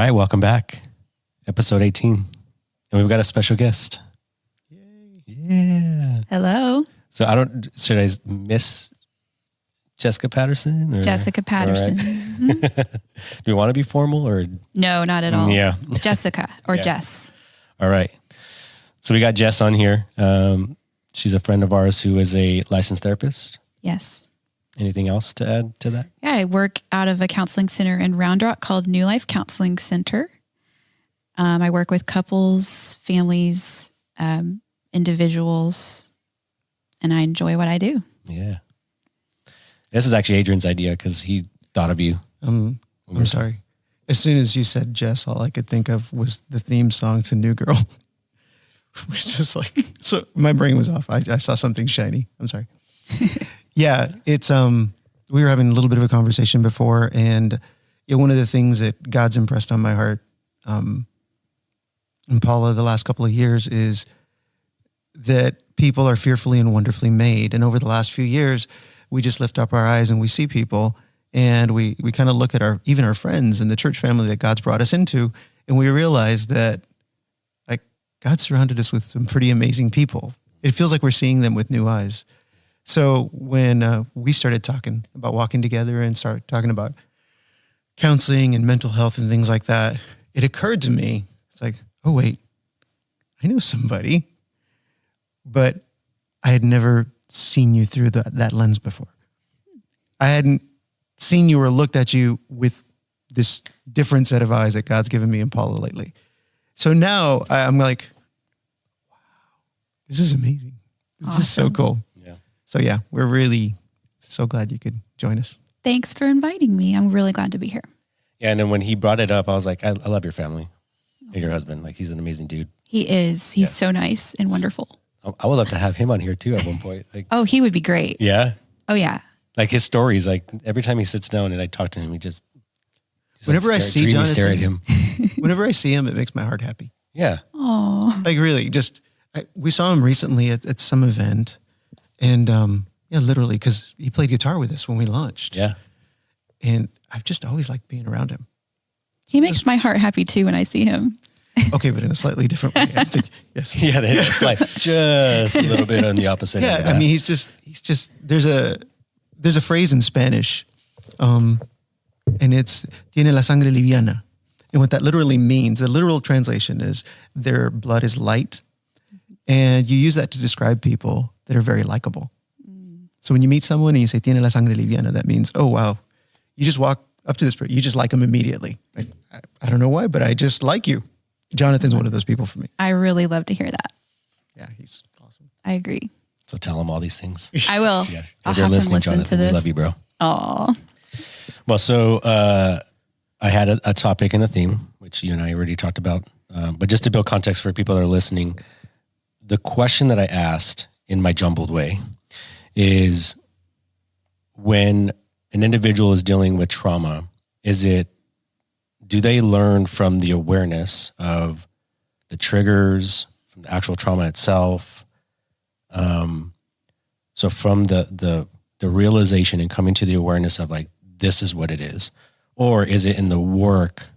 right, welcome back. Episode 18. And we've got a special guest. Yay. Yeah. Hello. So should I miss Jessica Patterson? Or, Jessica Patterson. Right. Mm-hmm. Do you want to be formal or? No, not at all. Yeah. Jessica or Yeah. Jess. All right. So we got Jess on here. She's a friend of ours who is a licensed therapist. Yes. Anything else to add to that? Yeah, I work out of a counseling center in Round Rock called New Life Counseling Center. I work with couples, families, individuals, and I enjoy what I do. Yeah. This is actually Adrian's idea because he thought of you. I'm sorry. As soon as you said Jess, all I could think of was the theme song to New Girl. Which is like, so my brain was off. I saw something shiny. I'm sorry. Yeah, it's, we were having a little bit of a conversation before, and one of the things that God's impressed on my heart, and Paula, the last couple of years, is that people are fearfully and wonderfully made. And over the last few years, we just lift up our eyes and we see people, and we kind of look at even our friends and the church family that God's brought us into, and we realize that like God surrounded us with some pretty amazing people. It feels like we're seeing them with new eyes. So when we started talking about walking together and start talking about counseling and mental health and things like that, it occurred to me, it's like, oh wait, I know somebody, but I had never seen you through that lens before. I hadn't seen you or looked at you with this different set of eyes that God's given me and Paula lately. So now I'm like, wow, this is amazing. This is so cool. Yeah. So yeah, we're really so glad you could join us. Thanks for inviting me. I'm really glad to be here. Yeah. And then when he brought it up, I was like, I love your family and your husband. Like, he's an amazing dude. He is. He's so nice and wonderful. I would love to have him on here too at one point. Like, Oh, he would be great. yeah. Oh, yeah. Like his stories, like every time he sits down and I talk to him, he's Whenever I see dreamy Jonathan, stare at him. whenever I see him, it makes my heart happy. Yeah. Oh, Like really, we saw him recently at some event, and yeah, literally, because he played guitar with us when we launched. Yeah. And I've just always liked being around him. he makes my heart happy too when I see him. Okay, but in a slightly different way. I think, yes. Yeah. It's like just a little bit on the opposite. end Yeah, of I that. mean, he's just. There's a phrase in Spanish, and it's "tiene la sangre liviana," and what that literally means, the literal translation is their blood is light, and you use that to describe people that are very likable. So when you meet someone and you say "tiene la sangre liviana," that means, oh wow, you just walk up to this person, you just like them immediately. Like, I don't know why, but I just like you. Jonathan's one of those people for me. I really love to hear that. Yeah, he's awesome. I agree. So tell him all these things. I will. Yeah. I'll If you're have him listening, listen Jonathan, to this. we love you, bro. Oh, Well, so I had a topic and a theme, which you and I already talked about. But just to build context for people that are listening, the question that I asked in my jumbled way is, when an individual is dealing with trauma, do they learn from the awareness of the triggers, from the actual trauma itself? So from the realization and coming to the awareness of like, this is what it is, or is it in the work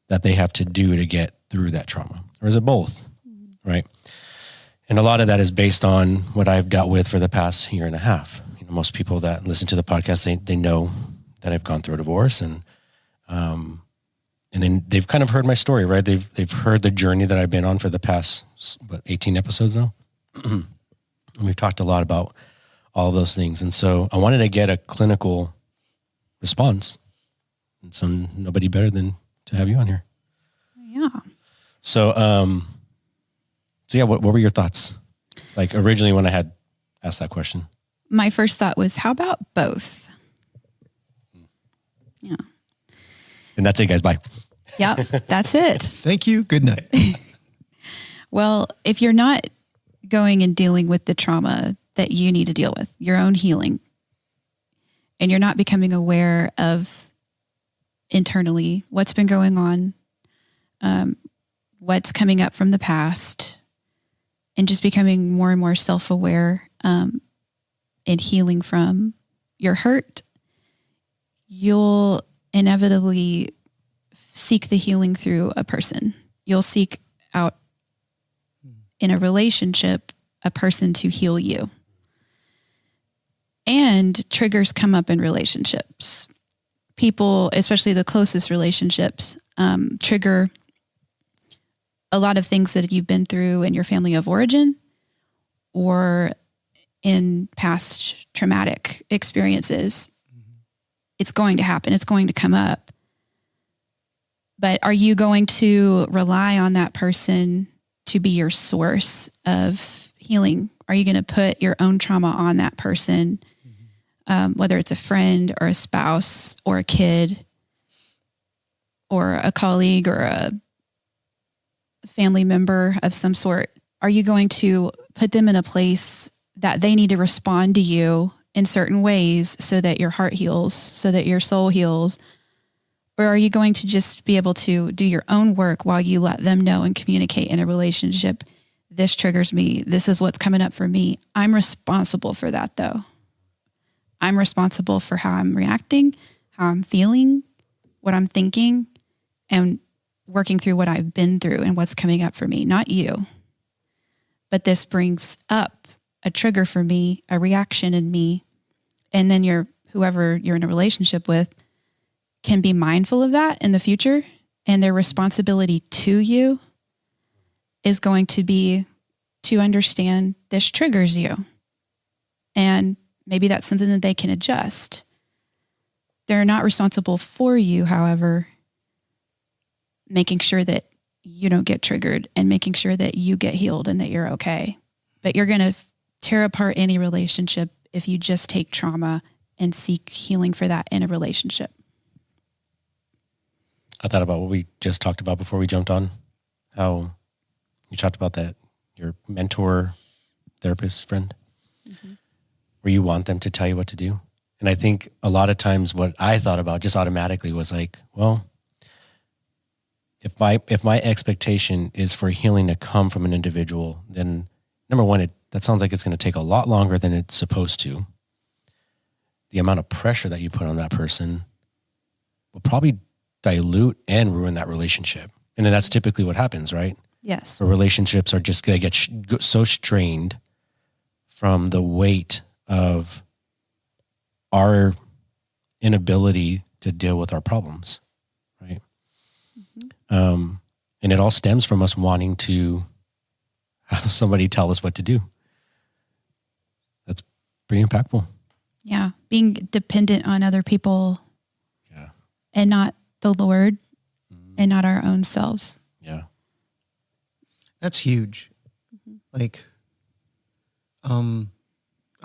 that they have to do to get through that trauma, or is it both? Right. And a lot of that is based on what I've dealt with for the past year and a half. You know, most people that listen to the podcast, they know that I've gone through a divorce, and then they've kind of heard my story, right? They've heard the journey that I've been on for the past 18 episodes now. And we've talked a lot about all those things. And so I wanted to get a clinical response. And so nobody better than to have you on here. yeah. So, yeah, what were your thoughts? Like originally when I had asked that question? My first thought was, how about both? Yeah. And that's it, guys. Bye. Yep. That's it. Thank you. Good night. Well, if you're not going and dealing with the trauma that you need to deal with, your own healing, and you're not becoming aware of internally what's been going on, what's coming up from the past, and just becoming more and more self-aware and healing from your hurt, you'll inevitably seek the healing through a person. You'll seek out in a relationship a person to heal you. And triggers come up in relationships. People, especially the closest relationships, trigger a lot of things that you've been through in your family of origin or in past traumatic experiences. It's going to happen. It's going to come up. But are you going to rely on that person to be your source of healing? Are you going to put your own trauma on that person, whether it's a friend or a spouse or a kid or a colleague or a family member of some sort? Are you going to put them in a place that they need to respond to you in certain ways so that your heart heals, so that your soul heals? Or are you going to just be able to do your own work while you let them know and communicate in a relationship? This triggers me. This is what's coming up for me. I'm responsible for that, though. I'm responsible for how I'm reacting, how I'm feeling, what I'm thinking, and working through what I've been through and what's coming up for me, not you. But this brings up a trigger for me, a reaction in me. And then whoever you're in a relationship with can be mindful of that in the future. And their responsibility to you is going to be to understand this triggers you. And maybe that's something that they can adjust. They're not responsible for you, however, making sure that you don't get triggered and making sure that you get healed and that you're okay. But you're going to tear apart any relationship if you just take trauma and seek healing for that in a relationship. I thought about what we just talked about before we jumped on, how you talked about that, your mentor, therapist friend, where you want them to tell you what to do. And I think a lot of times what I thought about just automatically was like, well, if my expectation is for healing to come from an individual, then number one, that sounds like it's going to take a lot longer than it's supposed to. The amount of pressure that you put on that person will probably dilute and ruin that relationship. And then that's typically what happens, right? Yes. Where relationships are just going to get so strained from the weight of our inability to deal with our problems, right? And it all stems from us wanting to have somebody tell us what to do. That's pretty impactful. Yeah. Being dependent on other people and not the Lord and not our own selves. Yeah. That's huge. Like, I'm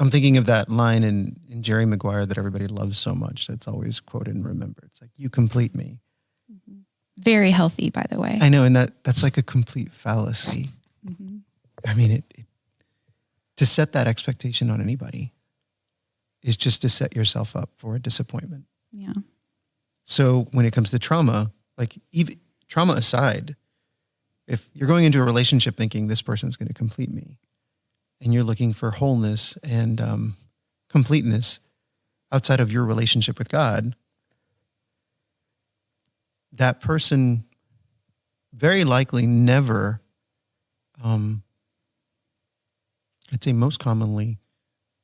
thinking of that line in Jerry Maguire that everybody loves so much. That's always quoted and remembered. It's like, you complete me. Very healthy, by the way. I know. And that's like a complete fallacy. I mean, to set that expectation on anybody is just to set yourself up for a disappointment. Yeah. So when it comes to trauma, like even trauma aside, if you're going into a relationship thinking this person's going to complete me and you're looking for wholeness and completeness outside of your relationship with God, that person very likely never, I'd say most commonly,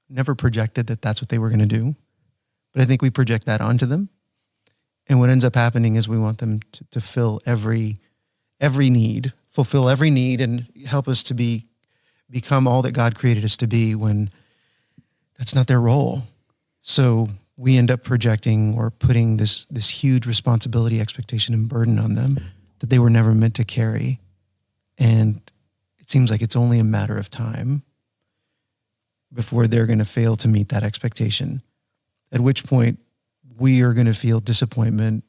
never projected that that's what they were going to do. But I think we project that onto them. And what ends up happening is we want them to fill every need, fulfill every need, and help us to become all that God created us to be when that's not their role. So we end up projecting or putting this huge responsibility, expectation, and burden on them that they were never meant to carry. And it seems like it's only a matter of time before they're going to fail to meet that expectation, at which point we are going to feel disappointment,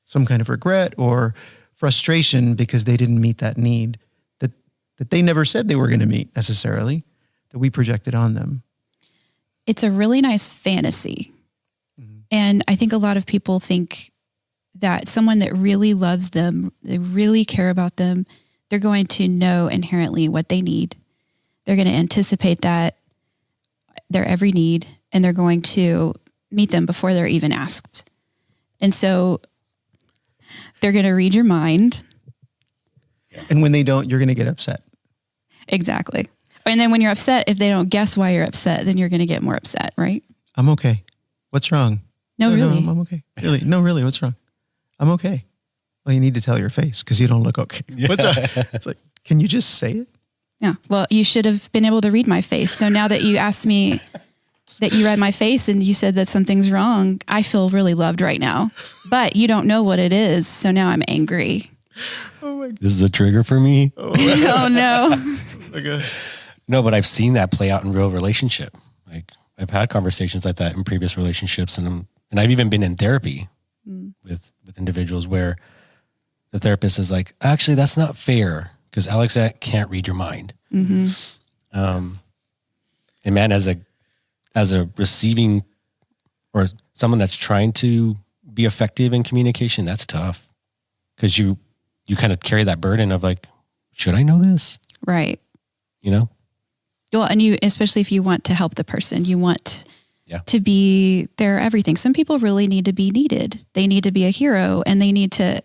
some kind of regret or frustration because they didn't meet that need that they never said they were going to meet necessarily, that we projected on them. It's a really nice fantasy. And I think a lot of people think that someone that really loves them, they really care about them, they're going to know inherently what they need. They're going to anticipate that, their every need, and they're going to meet them before they're even asked. And so They're going to read your mind. And when they don't, you're going to get upset. Exactly. And then when you're upset, if they don't guess why you're upset, then you're going to get more upset, right? I'm okay. What's wrong? No, really. I'm okay. Really? No, really. What's wrong? I'm okay. Well, you need to tell your face because you don't look okay. What's wrong? It's like, can you just say it? Yeah. Well, you should have been able to read my face. So now that you asked me that you read my face and you said that something's wrong, I feel really loved right now. But you don't know what it is. So now I'm angry. Oh my God. This is a trigger for me. Oh no. Okay. No, but I've seen that play out in real relationship. Like I've had conversations like that in previous relationships, and I've even been in therapy with individuals where the therapist is like, actually, that's not fair because Alex can't read your mind. Mm-hmm. And man, as a receiving or someone that's trying to be effective in communication, that's tough because you kind of carry that burden of like, should I know this? Right. You know? Well, and you, especially if you want to help the person, you want to be their everything. Some people really need to be needed. They need to be a hero, and they need to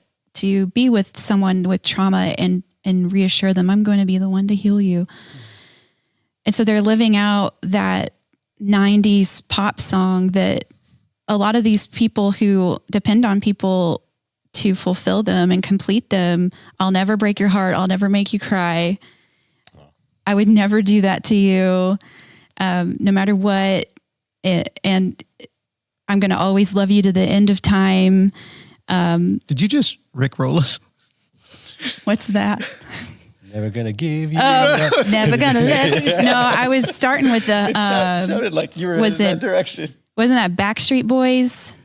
be with someone with trauma and reassure them, I'm going to be the one to heal you. And so they're living out that 90s pop song that a lot of these people who depend on people to fulfill them and complete them. I'll never break your heart. I'll never make you cry. I would never do that to you, no matter what. And I'm going to always love you to the end of time. Did you just Rick roll us? What's that? Never gonna give you. Never gonna let. No, I was starting with the. It sounded like you were in that direction. Wasn't that Backstreet Boys?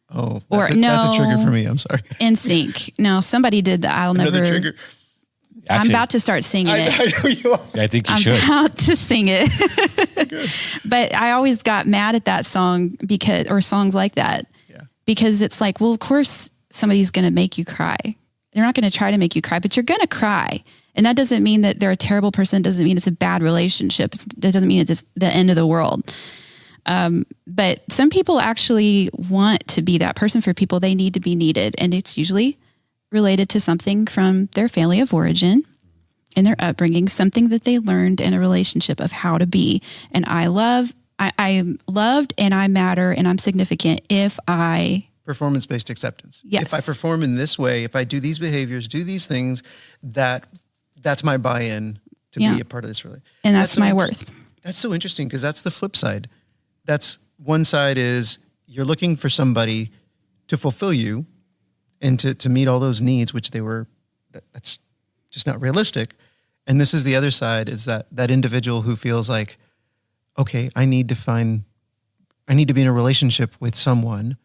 Oh, that's a trigger for me. I'm sorry. NSYNC. No, somebody did that. Another trigger. Actually, I'm about to start singing it. I know you are. I think you I'm should. about to sing it. But I always got mad at that song or songs like that. Yeah. Because it's like, well, of course somebody's going to make you cry. They're not going to try to make you cry, but you're going to cry. And that doesn't mean that they're a terrible person. It doesn't mean it's a bad relationship. That doesn't mean it's the end of the world. But some people actually want to be that person for people. They need to be needed. And it's usually related to something from their family of origin and their upbringing, something that they learned in a relationship of how to be. And I am loved and I matter and I'm significant if I... Performance-based acceptance. Yes. If I perform in this way, if I do these behaviors, do these things, that's my buy-in to be a part of this relationship. And that's my worth. That's so interesting because that's the flip side. That's one side is you're looking for somebody to fulfill you and to meet all those needs, which that's just not realistic. And this is the other side is that individual who feels like, okay, I need to be in a relationship with someone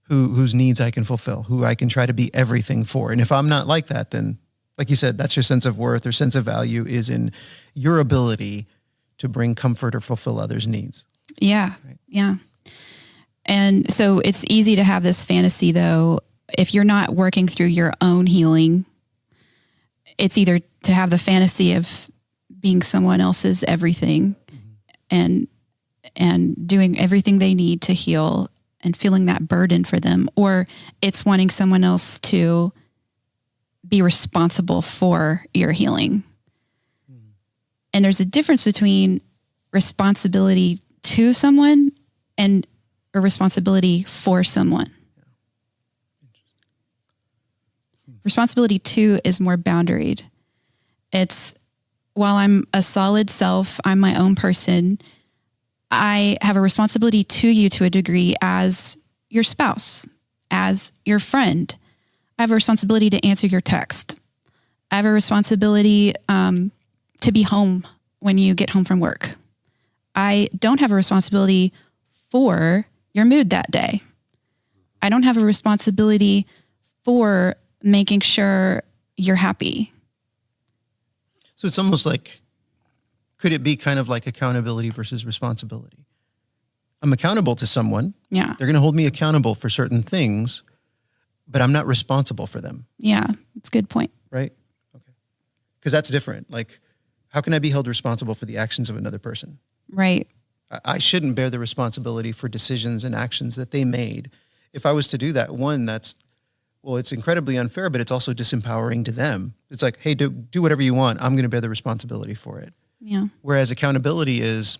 whose needs I can fulfill, who I can try to be everything for. And if I'm not like that, then like you said, that's your sense of worth or sense of value is in your ability to bring comfort or fulfill others' needs. Yeah. Right. Yeah. And so it's easy to have this fantasy though, if you're not working through your own healing, it's either to have the fantasy of being someone else's everything and doing everything they need to heal and feeling that burden for them, or it's wanting someone else to be responsible for your healing. And there's a difference between responsibility to someone and a responsibility for someone. Responsibility to is more boundaried. It's while I'm a solid self, I'm my own person, I have a responsibility to you to a degree as your spouse, as your friend. I have a responsibility to answer your text. I have a responsibility to be home when you get home from work. I don't have a responsibility for your mood that day. I don't have a responsibility for making sure you're happy. So it's almost like, could it be kind of like accountability versus responsibility? I'm accountable to someone. Yeah. They're going to hold me accountable for certain things, but I'm not responsible for them. Yeah, that's a good point. Right? Okay. Because that's different. Like, how can I be held responsible for the actions of another person? Right. I shouldn't bear the responsibility for decisions and actions that they made. If I was to do that, one, that's well, it's incredibly unfair, but it's also disempowering to them. It's like, hey, do whatever you want. I'm going to bear the responsibility for it. Yeah. Whereas accountability is,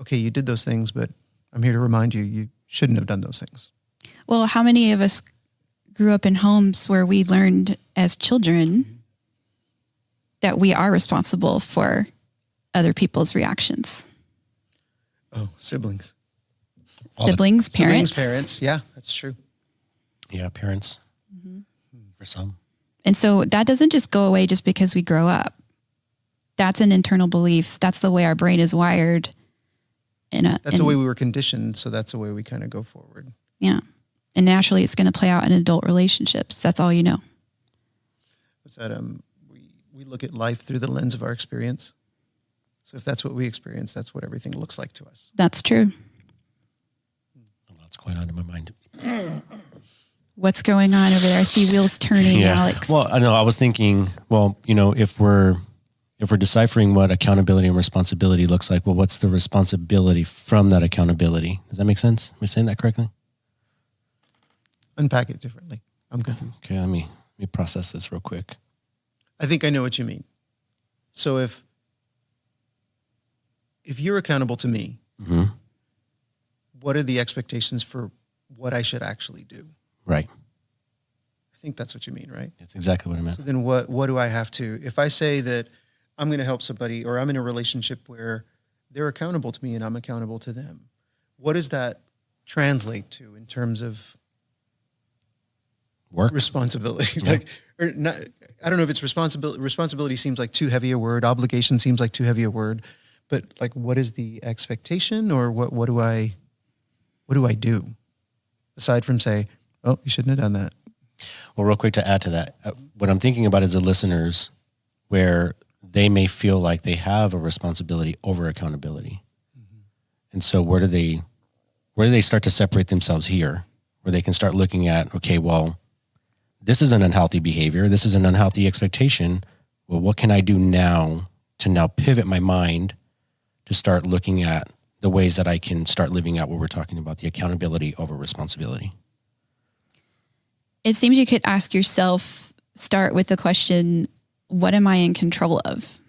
okay, you did those things, but I'm here to remind you, you shouldn't have done those things. Well, how many of us grew up in homes where we learned as children that we are responsible for other people's reactions? Oh, siblings. Siblings, parents. Siblings, parents. Yeah, that's true. Yeah, parents for some. And so that doesn't just go away just because we grow up. That's an internal belief. That's the way our brain is wired. That's the way we were conditioned. So that's the way we kind of go forward. Yeah. And naturally it's going to play out in adult relationships. That's all you know. What's that? We look at life through the lens of our experience. So if that's what we experience, that's what everything looks like to us. That's true. A lot's going on in my mind. What's going on over there? I see wheels turning, Alex. Well, I know. I was thinking, well, if we're deciphering what accountability and responsibility looks like, well, what's the responsibility from that accountability? Does that make sense? Am I saying that correctly? Unpack it differently. I'm confused. Okay, let me process this real quick. I think I know what you mean. So if you're accountable to me, what are the expectations for what I should actually do? Right. I think that's what you mean, right? That's exactly what I meant. So then what do I have to, if I say that I'm going to help somebody or I'm in a relationship where they're accountable to me and I'm accountable to them, what does that translate to in terms of work responsibility? Yeah. Or not, I don't know if it's responsibility. Responsibility seems like too heavy a word. Obligation seems like too heavy a word. But like, what is the expectation, or what do I do aside from say, oh, you shouldn't have done that? Well, real quick to add to that, what I'm thinking about is the listeners where they may feel like they have a responsibility over accountability. And so where do they start to separate themselves here, where they can start looking at, okay, well, this is an unhealthy behavior. This is an unhealthy expectation. Well, what can I do now to now pivot my mind to start looking at the ways that I can start living out what we're talking about, the accountability over responsibility? It seems you could ask yourself, start with the question, what am I in control of?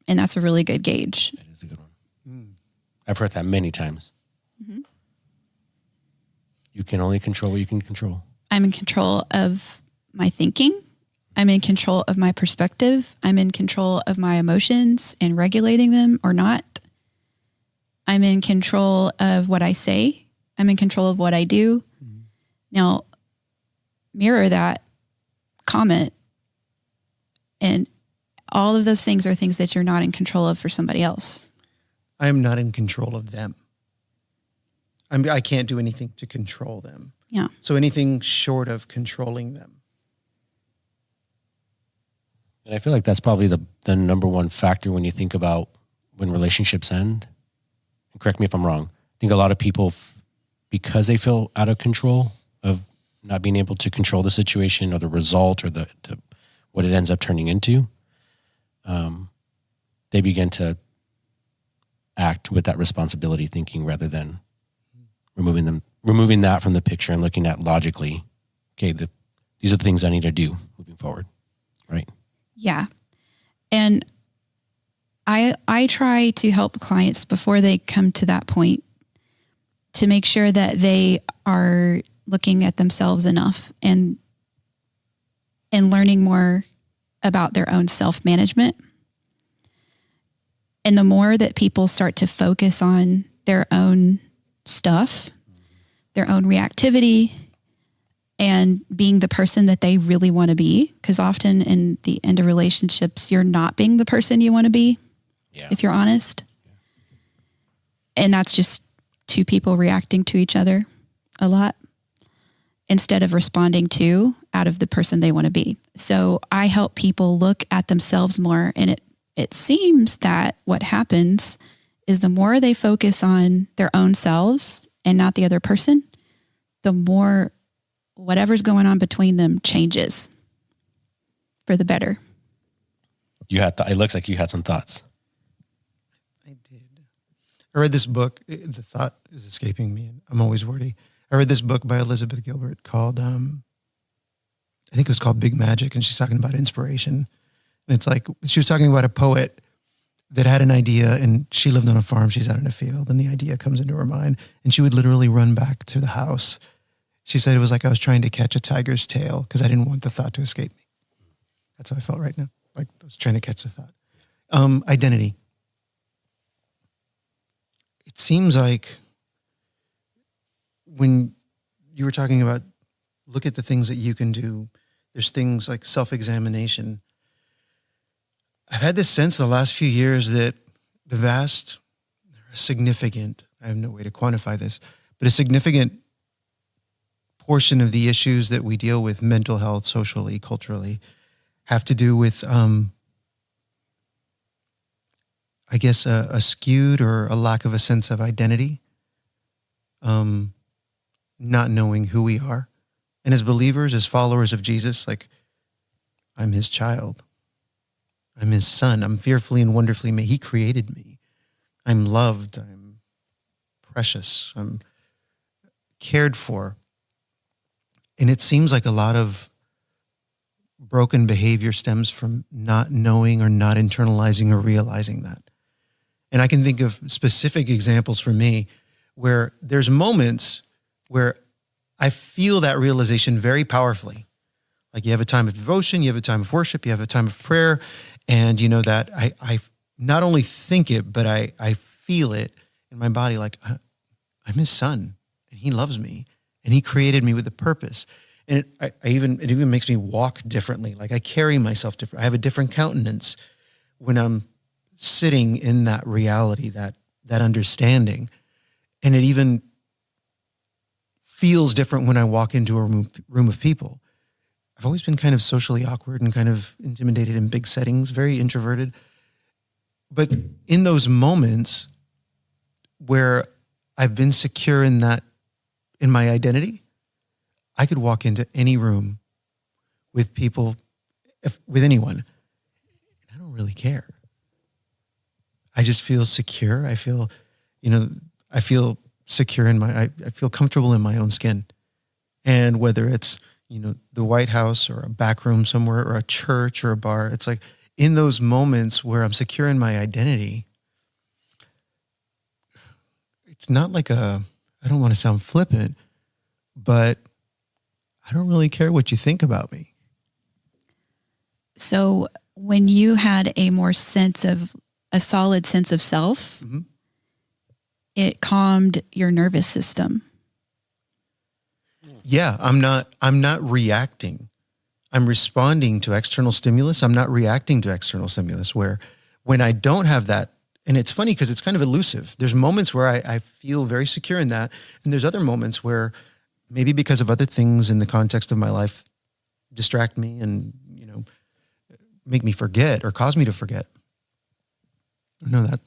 And that's a really good gauge. That is a good one. I've heard that many times. You can only control what you can control. I'm in control of my thinking. I'm in control of my perspective. I'm in control of my emotions and regulating them or not. I'm in control of what I say. I'm in control of what I do. Now, mirror that comment, and all of those things are things that you're not in control of for somebody else. I am not in control of them. I can't do anything to control them. Yeah. So anything short of controlling them. And I feel like that's probably the number one factor when you think about when relationships end. And correct me if I'm wrong. I think a lot of people, because they feel out of control of not being able to control the situation or the result or the what it ends up turning into, they begin to act with that responsibility thinking rather than removing that from the picture and looking at logically, okay, these are the things I need to do moving forward, right? Yeah. And I try to help clients before they come to that point to make sure that they are looking at themselves enough and learning more about their own self-management. And the more that people start to focus on their own stuff, their own reactivity, and being the person that they really want to be, because often in the end of relationships, you're not being the person you want to be, if you're honest. And that's just two people reacting to each other a lot instead of responding to out of the person they want to be. So I help people look at themselves more, and it seems that what happens is the more they focus on their own selves and not the other person, the more whatever's going on between them changes for the better. It looks like you had some thoughts. I did. I read this book. The thought is escaping me, and I'm always wordy. I read this book by Elizabeth Gilbert called, I think it was called Big Magic, and she's talking about inspiration. And it's like, she was talking about a poet that had an idea, and she lived on a farm, she's out in a field, and the idea comes into her mind, and she would literally run back to the house. She said it was like I was trying to catch a tiger's tail because I didn't want the thought to escape me. That's how I felt right now. Like I was trying to catch the thought. Identity. It seems like when you were talking about look at the things that you can do, there's things like self-examination. I've had this sense the last few years that significant, I have no way to quantify this, but a significant portion of the issues that we deal with, mental health, socially, culturally, have to do with, I guess, a skewed or a lack of a sense of identity, not knowing who we are. And as believers, as followers of Jesus, like, I'm his child. I'm his son. I'm fearfully and wonderfully made. He created me. I'm loved. I'm precious. I'm cared for. And it seems like a lot of broken behavior stems from not knowing or not internalizing or realizing that. And I can think of specific examples for me where there's moments where I feel that realization very powerfully. Like you have a time of devotion, you have a time of worship, you have a time of prayer, and you know that I not only think it, but I feel it in my body like I'm his son, and he loves me, and he created me with a purpose. And it even makes me walk differently. Like I carry myself different. I have a different countenance when I'm sitting in that reality, that understanding. And it even feels different when I walk into a room of people. I've always been kind of socially awkward and kind of intimidated in big settings, very introverted. But in those moments where I've been secure in my identity, I could walk into any room with people, with anyone, and I don't really care. I just feel secure. I feel secure I feel comfortable in my own skin. And whether it's, the White House or a back room somewhere or a church or a bar, it's like in those moments where I'm secure in my identity, it's not like I don't want to sound flippant, but I don't really care what you think about me. So when you had a solid sense of self, mm-hmm. It calmed your nervous system. Yeah, I'm not reacting. I'm responding to external stimulus. I'm not reacting to external stimulus, where when I don't have that, and it's funny because it's kind of elusive. There's moments where I feel very secure in that. And there's other moments where maybe because of other things in the context of my life distract me and, make me forget or cause me to forget. No, that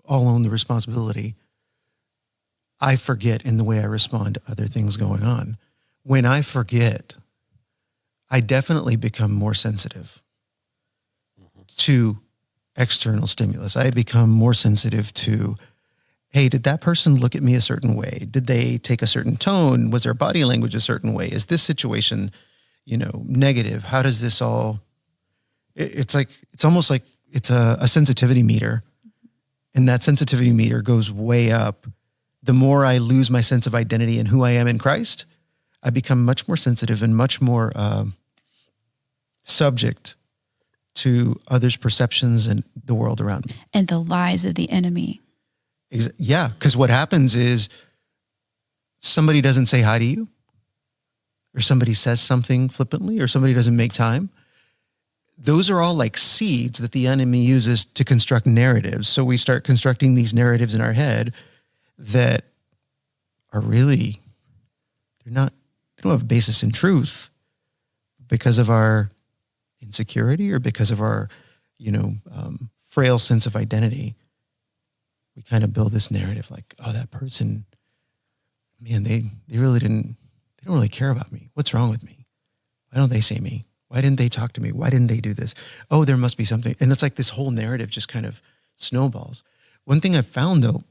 all own the responsibility. I forget in the way I respond to other things going on. When I forget, I definitely become more sensitive to external stimulus. I become more sensitive to, hey, did that person look at me a certain way? Did they take a certain tone? Was their body language a certain way? Is this situation, negative? How does this all, it's almost like it's a sensitivity meter. And that sensitivity meter goes way up. The more I lose my sense of identity and who I am in Christ, I become much more sensitive and much more subject to others' perceptions and the world around me. And the lies of the enemy. Yeah, because what happens is somebody doesn't say hi to you, or somebody says something flippantly, or somebody doesn't make time. Those are all like seeds that the enemy uses to construct narratives. So we start constructing these narratives in our head that are really, they don't have a basis in truth because of our insecurity or because of our, frail sense of identity. We kind of build this narrative like, oh, that person, man, they don't really care about me. What's wrong with me? Why don't they say me? Why didn't they talk to me? Why didn't they do this? Oh, there must be something. And it's like this whole narrative just kind of snowballs. One thing I've found though,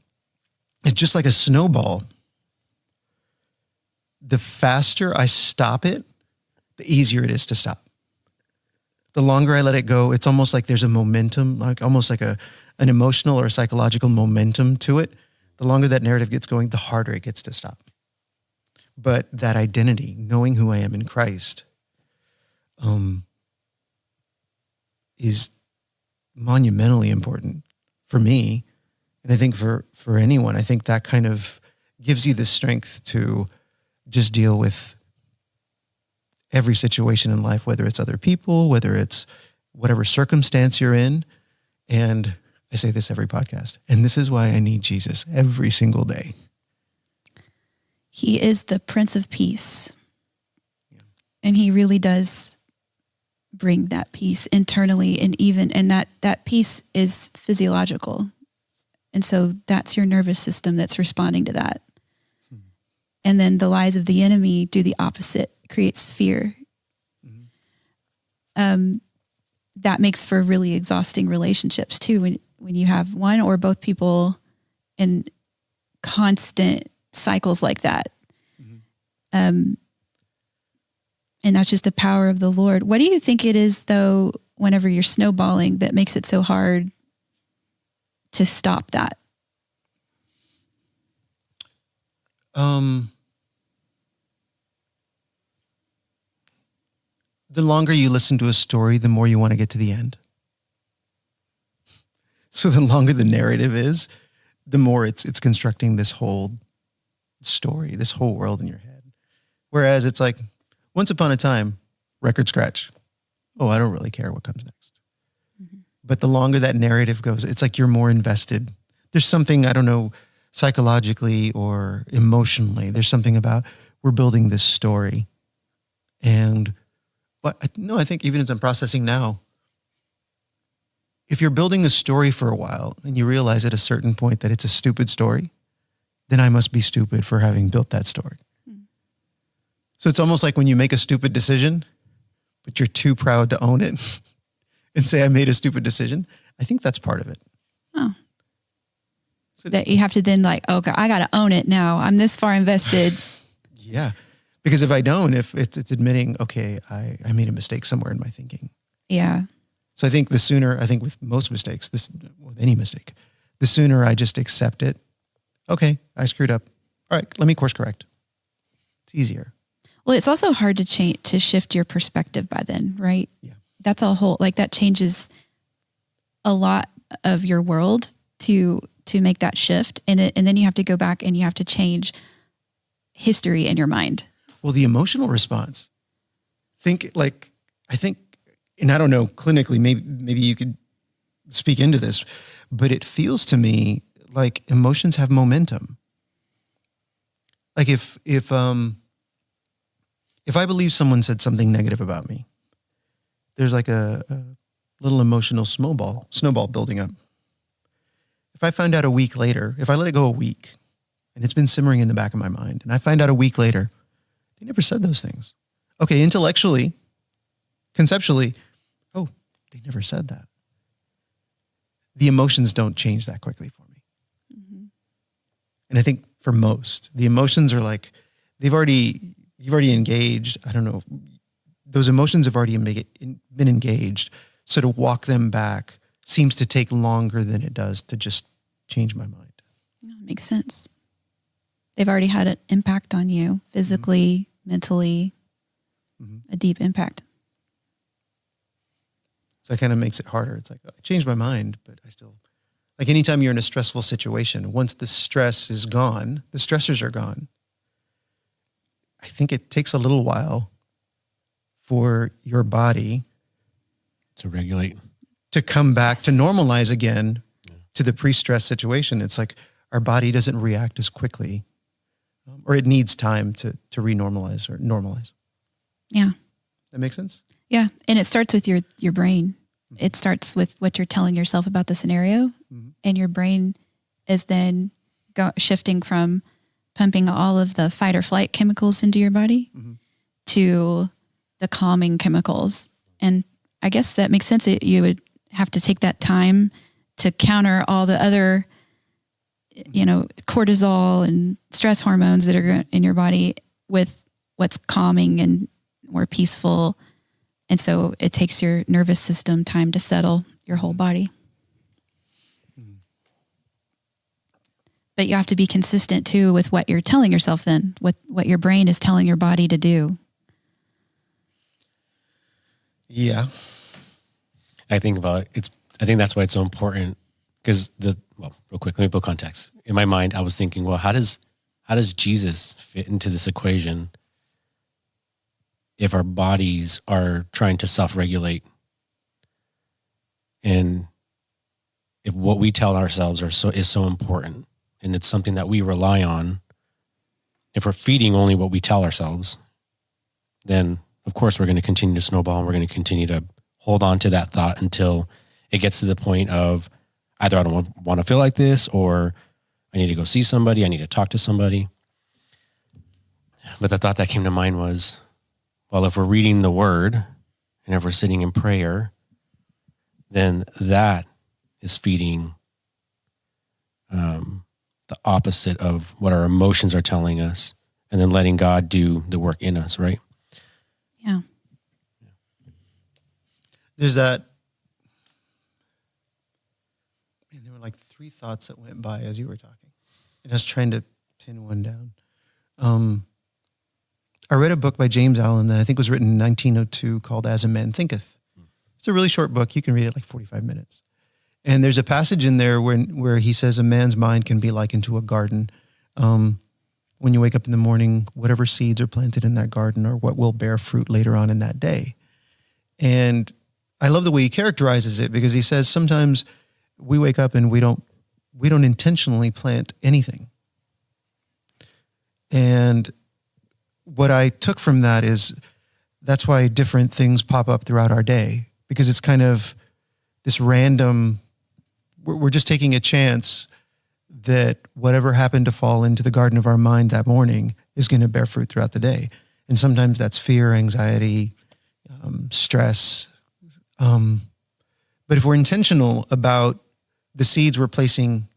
it's just like a snowball. the faster I stop it, the easier it is to stop. The longer I let it go, it's almost like there's a momentum, like almost like an emotional or psychological momentum to it. The longer that narrative gets going, the harder it gets to stop. But that identity, knowing who I am in Christ, is monumentally important for me. And I think for anyone, I think that kind of gives you the strength to just deal with every situation in life, whether it's other people, whether it's whatever circumstance you're in. And I say this every podcast, and this is why I need Jesus every single day. He is the Prince of Peace. And he really does bring that peace internally, and that peace is physiological. And so that's your nervous system that's responding to that. And then the lies of the enemy do the opposite, creates fear. That makes for really exhausting relationships too, when you have one or both people in constant cycles like that. And that's just the power of the Lord. What do you think it is, though, whenever you're snowballing, that makes it so hard to stop that? The longer you listen to a story, the more you want to get to the end. So the longer the narrative is, the more it's constructing this whole story, this whole world in your head. Whereas it's like, once upon a time, record scratch. Oh, I don't really care what comes next. But the longer that narrative goes, it's like you're more invested. There's something, I don't know, psychologically or emotionally, there's something about we're building this story. And I think even as I'm processing now, if you're building a story for a while and you realize at a certain point that it's a stupid story, then I must be stupid for having built that story. So it's almost like when you make a stupid decision, but you're too proud to own it and say, I made a stupid decision. I think that's part of it. Oh. So that you have to then okay, I got to own it now. I'm this far invested. Yeah. Because if I don't, if it's admitting, okay, I made a mistake somewhere in my thinking. Yeah. So I think with most mistakes, with any mistake, the sooner I just accept it, okay, I screwed up. All right, let me course correct. It's easier. Well, it's also hard to shift your perspective by then, right? Yeah. That's a whole, that changes a lot of your world to make that shift. And then you have to go back and you have to change history in your mind. Well, the emotional response. I think, and I don't know, clinically, maybe you could speak into this, but it feels to me like emotions have momentum. Like if I believe someone said something negative about me, there's like a little emotional snowball building up. If I find out a week later, if I let it go a week and it's been simmering in the back of my mind, and I find out a week later, they never said those things. Okay, intellectually, conceptually, oh, they never said that. The emotions don't change that quickly for me. Mm-hmm. And I think for most, the emotions are like, you've already engaged. I don't know. Those emotions have already been engaged. So to walk them back seems to take longer than it does to just change my mind. That makes sense. They've already had an impact on you physically, mentally, a deep impact. So it kind of makes it harder. It's like, I changed my mind, but I still, like anytime you're in a stressful situation, once the stress is gone, the stressors are gone. I think it takes a little while for your body to regulate, to come back, to normalize again to the pre-stress situation. It's like our body doesn't react as quickly, or it needs time to re-normalize or normalize. Yeah. That makes sense? Yeah. And it starts with your brain. It starts with what you're telling yourself about the scenario, and your brain is then shifting from pumping all of the fight or flight chemicals into your body to the calming chemicals. And I guess that makes sense. You would have to take that time to counter all the other, cortisol and stress hormones that are in your body with what's calming and more peaceful. And so it takes your nervous system time to settle, your whole body. But you have to be consistent too with what you're telling yourself then, what your brain is telling your body to do. Yeah. I think that's why it's so important, because real quick, let me put context. In my mind, I was thinking, well, how does Jesus fit into this equation if our bodies are trying to self-regulate, and if what we tell ourselves is so important, and it's something that we rely on? If we're feeding only what we tell ourselves, then of course we're going to continue to snowball, and we're going to continue to hold on to that thought until it gets to the point of either I don't want to feel like this, or I need to go see somebody, I need to talk to somebody. But the thought that came to mind was, well, if we're reading the word and if we're sitting in prayer, then that is feeding the opposite of what our emotions are telling us, and then letting God do the work in us, right? Yeah. There's that. Man, there were like 3 thoughts that went by as you were talking, and I was trying to pin one down. I read a book by James Allen that I think was written in 1902 called As a Man Thinketh. It's a really short book. You can read it like 45 minutes. And there's a passage in there where he says a man's mind can be likened to a garden. When you wake up in the morning, whatever seeds are planted in that garden are what will bear fruit later on in that day. And I love the way he characterizes it, because he says sometimes we wake up and we don't intentionally plant anything. And what I took from that is that's why different things pop up throughout our day, because it's kind of this random, we're just taking a chance that whatever happened to fall into the garden of our mind that morning is going to bear fruit throughout the day. And sometimes that's fear, anxiety, stress. But if we're intentional about the seeds we're placing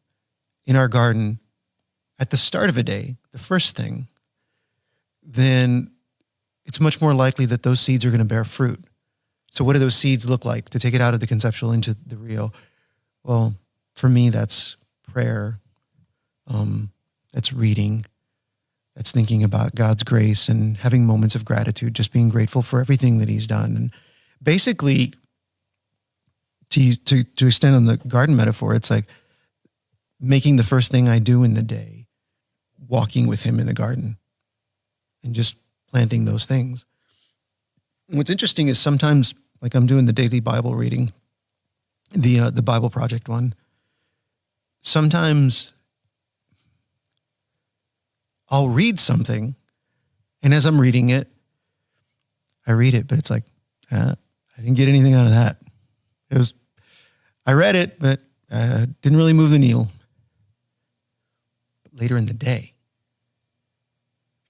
in our garden at the start of a day, the first thing, then it's much more likely that those seeds are going to bear fruit. So what do those seeds look like, to take it out of the conceptual into the real? Well, for me, that's prayer. That's reading. That's thinking about God's grace and having moments of gratitude, just being grateful for everything that he's done. And basically, to extend on the garden metaphor, it's like making the first thing I do in the day, walking with him in the garden and just planting those things. And what's interesting is sometimes, like I'm doing the daily Bible reading, the Bible Project one, sometimes I'll read something, and as I'm reading it, I read it, but it's like, I didn't get anything out of that. I read it, but didn't really move the needle. But later in the day,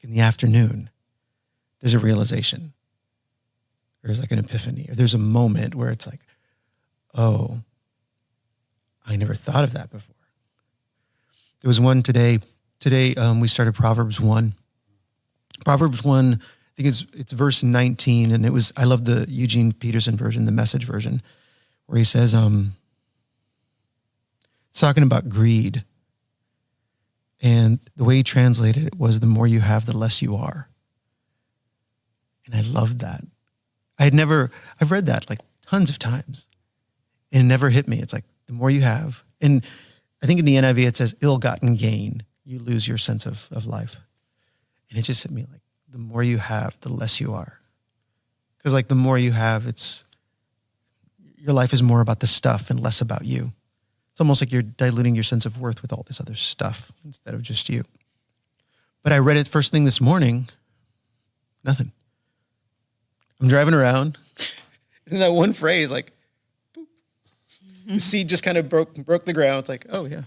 in the afternoon, there's a realization. There's like an epiphany, or there's a moment where it's like, oh, I never thought of that before. There was one today. Today we started Proverbs 1. Proverbs 1, I think it's verse 19, and I love the Eugene Peterson version, the Message version, where he says, it's talking about greed. And the way he translated it was, the more you have, the less you are. And I loved that. I've read that like tons of times, and it never hit me. It's like, the more you have, and I think in the NIV it says, ill-gotten gain, you lose your sense of life. And it just hit me like, the more you have, the less you are. Because like the more you have, your life is more about the stuff and less about you. It's almost like you're diluting your sense of worth with all this other stuff instead of just you. But I read it first thing this morning, nothing. I'm driving around, and that one phrase, like, boop, the seed just kind of broke the ground. It's like, oh yeah.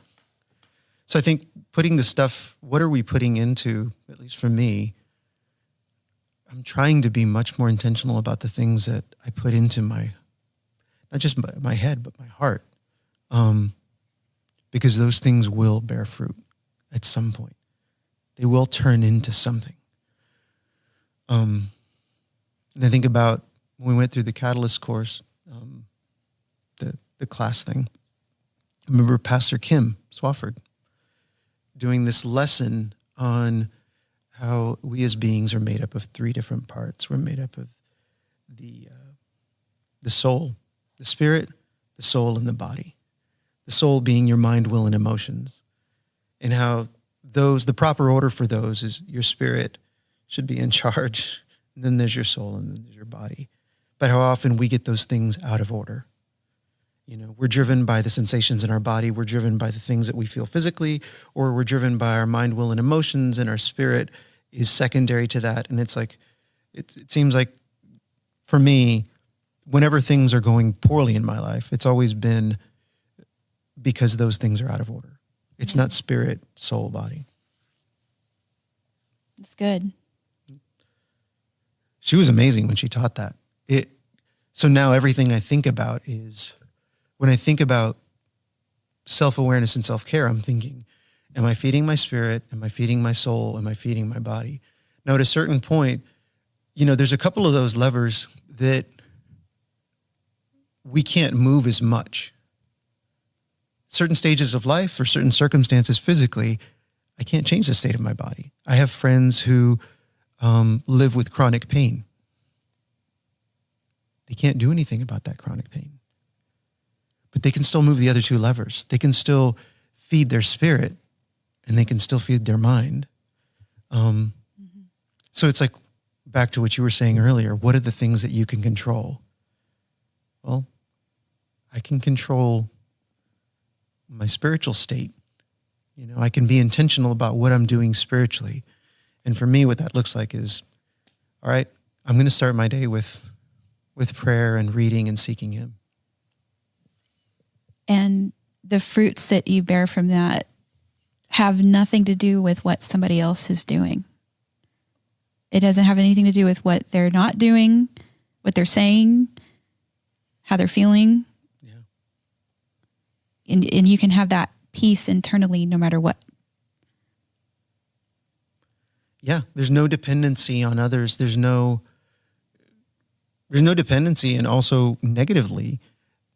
So I think putting the stuff, what are we putting into, at least for me, I'm trying to be much more intentional about the things that I put into not just my head, but my heart. Because those things will bear fruit at some point. They will turn into something. And I think about when we went through the Catalyst course, the class thing. I remember Pastor Kim Swafford doing this lesson on how we as beings are made up of three different parts. We're made up of the soul, the spirit, the soul, and the body. The soul being your mind, will, and emotions. And how the proper order for those is your spirit should be in charge. And then there's your soul, and then there's your body. But how often we get those things out of order. We're driven by the sensations in our body. We're driven by the things that we feel physically, or we're driven by our mind, will, and emotions, and our spirit is secondary to that. And it's like, it seems like for me, whenever things are going poorly in my life, it's always been because those things are out of order. It's not spirit, soul, body. It's good. She was amazing when she taught that. So now everything I think about is, when I think about self-awareness and self-care, I'm thinking, am I feeding my spirit? Am I feeding my soul? Am I feeding my body? Now, at a certain point, there's a couple of those levers that we can't move as much. Certain stages of life or certain circumstances physically, I can't change the state of my body. I have friends who live with chronic pain. They can't do anything about that chronic pain. But they can still move the other two levers. They can still feed their spirit, and they can still feed their mind. So it's like, back to what you were saying earlier, what are the things that you can control? Well, I can control my spiritual state. I can be intentional about what I'm doing spiritually. And for me, what that looks like is, all right, I'm going to start my day with prayer and reading and seeking Him. And the fruits that you bear from that have nothing to do with what somebody else is doing. It doesn't have anything to do with what they're not doing, what they're saying, how they're feeling. Yeah. And you can have that peace internally no matter what. Yeah, there's no dependency on others. There's no dependency, and also negatively,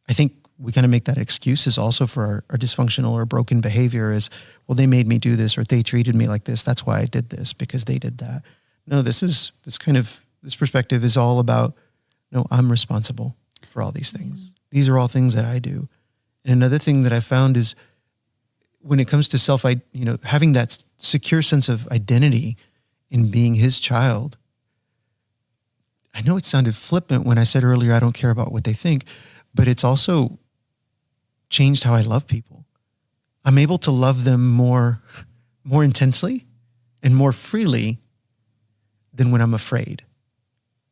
I think we kind of make that excuses also for our dysfunctional or broken behavior is, well, they made me do this, or they treated me like this. That's why I did this, because they did that. No, this perspective is all about, no, I'm responsible for all these things. These are all things that I do. And another thing that I found is when it comes to having that secure sense of identity in being His child. I know it sounded flippant when I said earlier, I don't care about what they think, but it's also changed how I love people. I'm able to love them more intensely and more freely than when I'm afraid.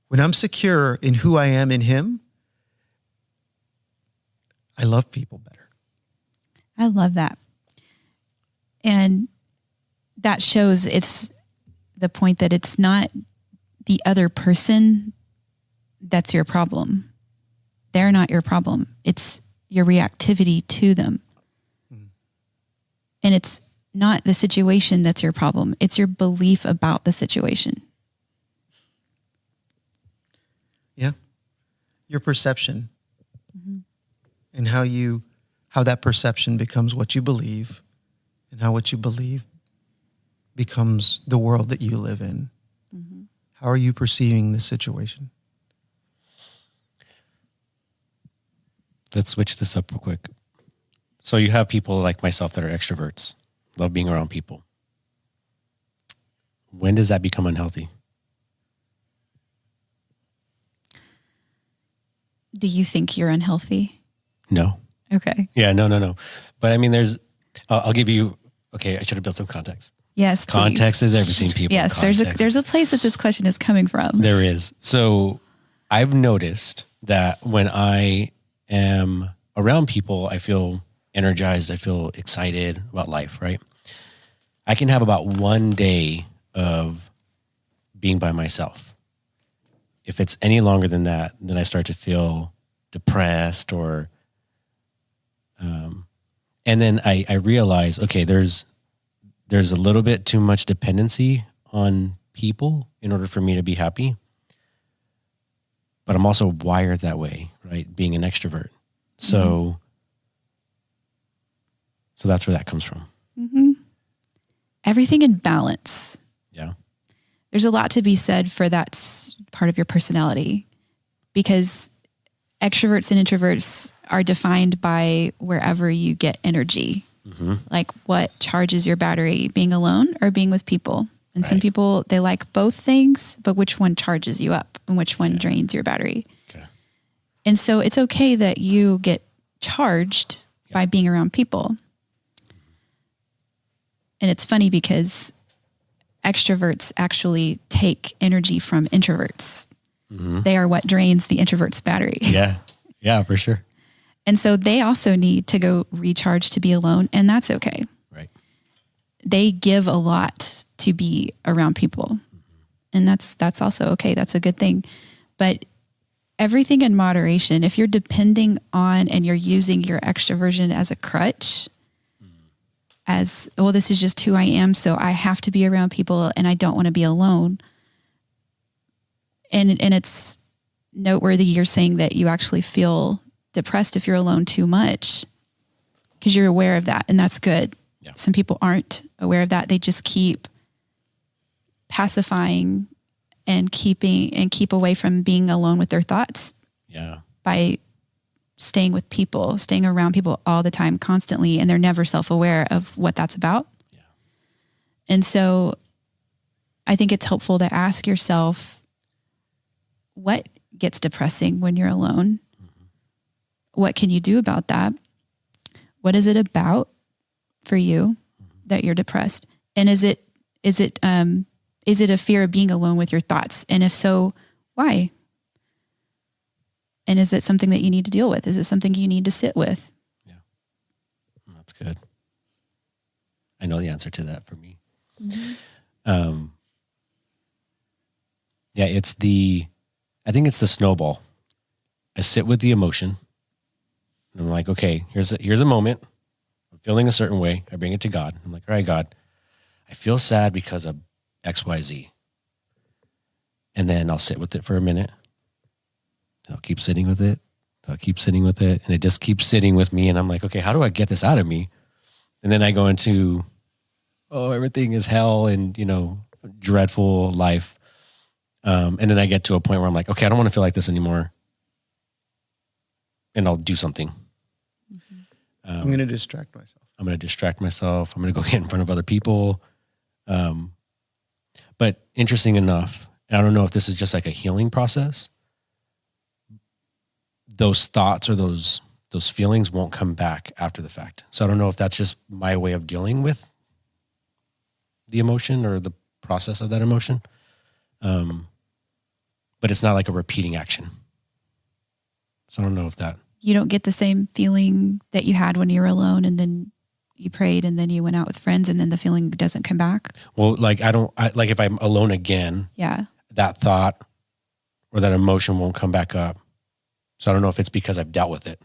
When I'm secure in who I am in Him, I love people better. I love that. And that shows it's the point that it's not the other person that's your problem. They're not your problem. It's your reactivity to them. And it's not the situation that's your problem. It's your belief about the situation. Yeah. Your perception. And how that perception becomes what you believe, and how what you believe becomes the world that you live in. How are you perceiving this situation? Let's switch this up real quick. So you have people like myself that are extroverts, love being around people. When does that become unhealthy? Do you think you're unhealthy? No. Okay. Yeah, no. But I mean, I'll give you, okay, I should have built some context. Yes, please. Context is everything, people. Yes, Context. there's a place that this question is coming from. There is. So I've noticed that when I am around people, I feel energized. I feel excited about life, right? I can have about one day of being by myself. If it's any longer than that, then I start to feel depressed and then I realize, okay, there's a little bit too much dependency on people in order for me to be happy. But I'm also wired that way, right? Being an extrovert. So that's where that comes from. Everything in balance. Yeah. There's a lot to be said for that part of your personality, because extroverts and introverts are defined by wherever you get energy. Like what charges your battery, being alone or being with people. And some people, they like both things, but which one charges you up and which one drains your battery? Okay. And so it's okay that you get charged by being around people. And it's funny because extroverts actually take energy from introverts. They are what drains the introvert's battery. Yeah. Yeah, for sure. And so they also need to go recharge to be alone, and that's okay. Right. They give a lot to be around people. And that's also okay. That's a good thing. But everything in moderation, if you're depending on and you're using your extroversion as a crutch, as, well, this is just who I am, so I have to be around people and I don't want to be alone. And it's noteworthy you're saying that you actually feel depressed if you're alone too much, because you're aware of that, and that's good. Yeah. Some people aren't aware of that. They just keep pacifying and keep away from being alone with their thoughts. Yeah. By staying with people, staying around people all the time, constantly, and they're never self-aware of what that's about. Yeah. And so I think it's helpful to ask yourself, what gets depressing when you're alone? What can you do about that? What is it about for you that you're depressed? And is it a fear of being alone with your thoughts? And if so, why? And is it something that you need to deal with? Is it something you need to sit with? Yeah. That's good. I know the answer to that for me. Yeah, I think it's the snowball. I sit with the emotion and I'm like, okay, here's a moment. I'm feeling a certain way. I bring it to God. I'm like, all right, God, I feel sad because of X, Y, Z. And then I'll sit with it for a minute. And I'll keep sitting with it. I'll keep sitting with it. And it just keeps sitting with me. And I'm like, okay, how do I get this out of me? And then I go into, everything is hell and, dreadful life. And then I get to a point where I'm like, okay, I don't want to feel like this anymore. And I'll do something. I'm going to distract myself. I'm going to go get in front of other people. But interesting enough, I don't know if this is just like a healing process. Those thoughts or those feelings won't come back after the fact. So I don't know if that's just my way of dealing with the emotion or the process of that emotion. But it's not like a repeating action. So I don't know if that. You don't get the same feeling that you had when you were alone and then you prayed and then you went out with friends and then the feeling doesn't come back? Well, like if I'm alone again, yeah, that thought or that emotion won't come back up. So I don't know if it's because I've dealt with it.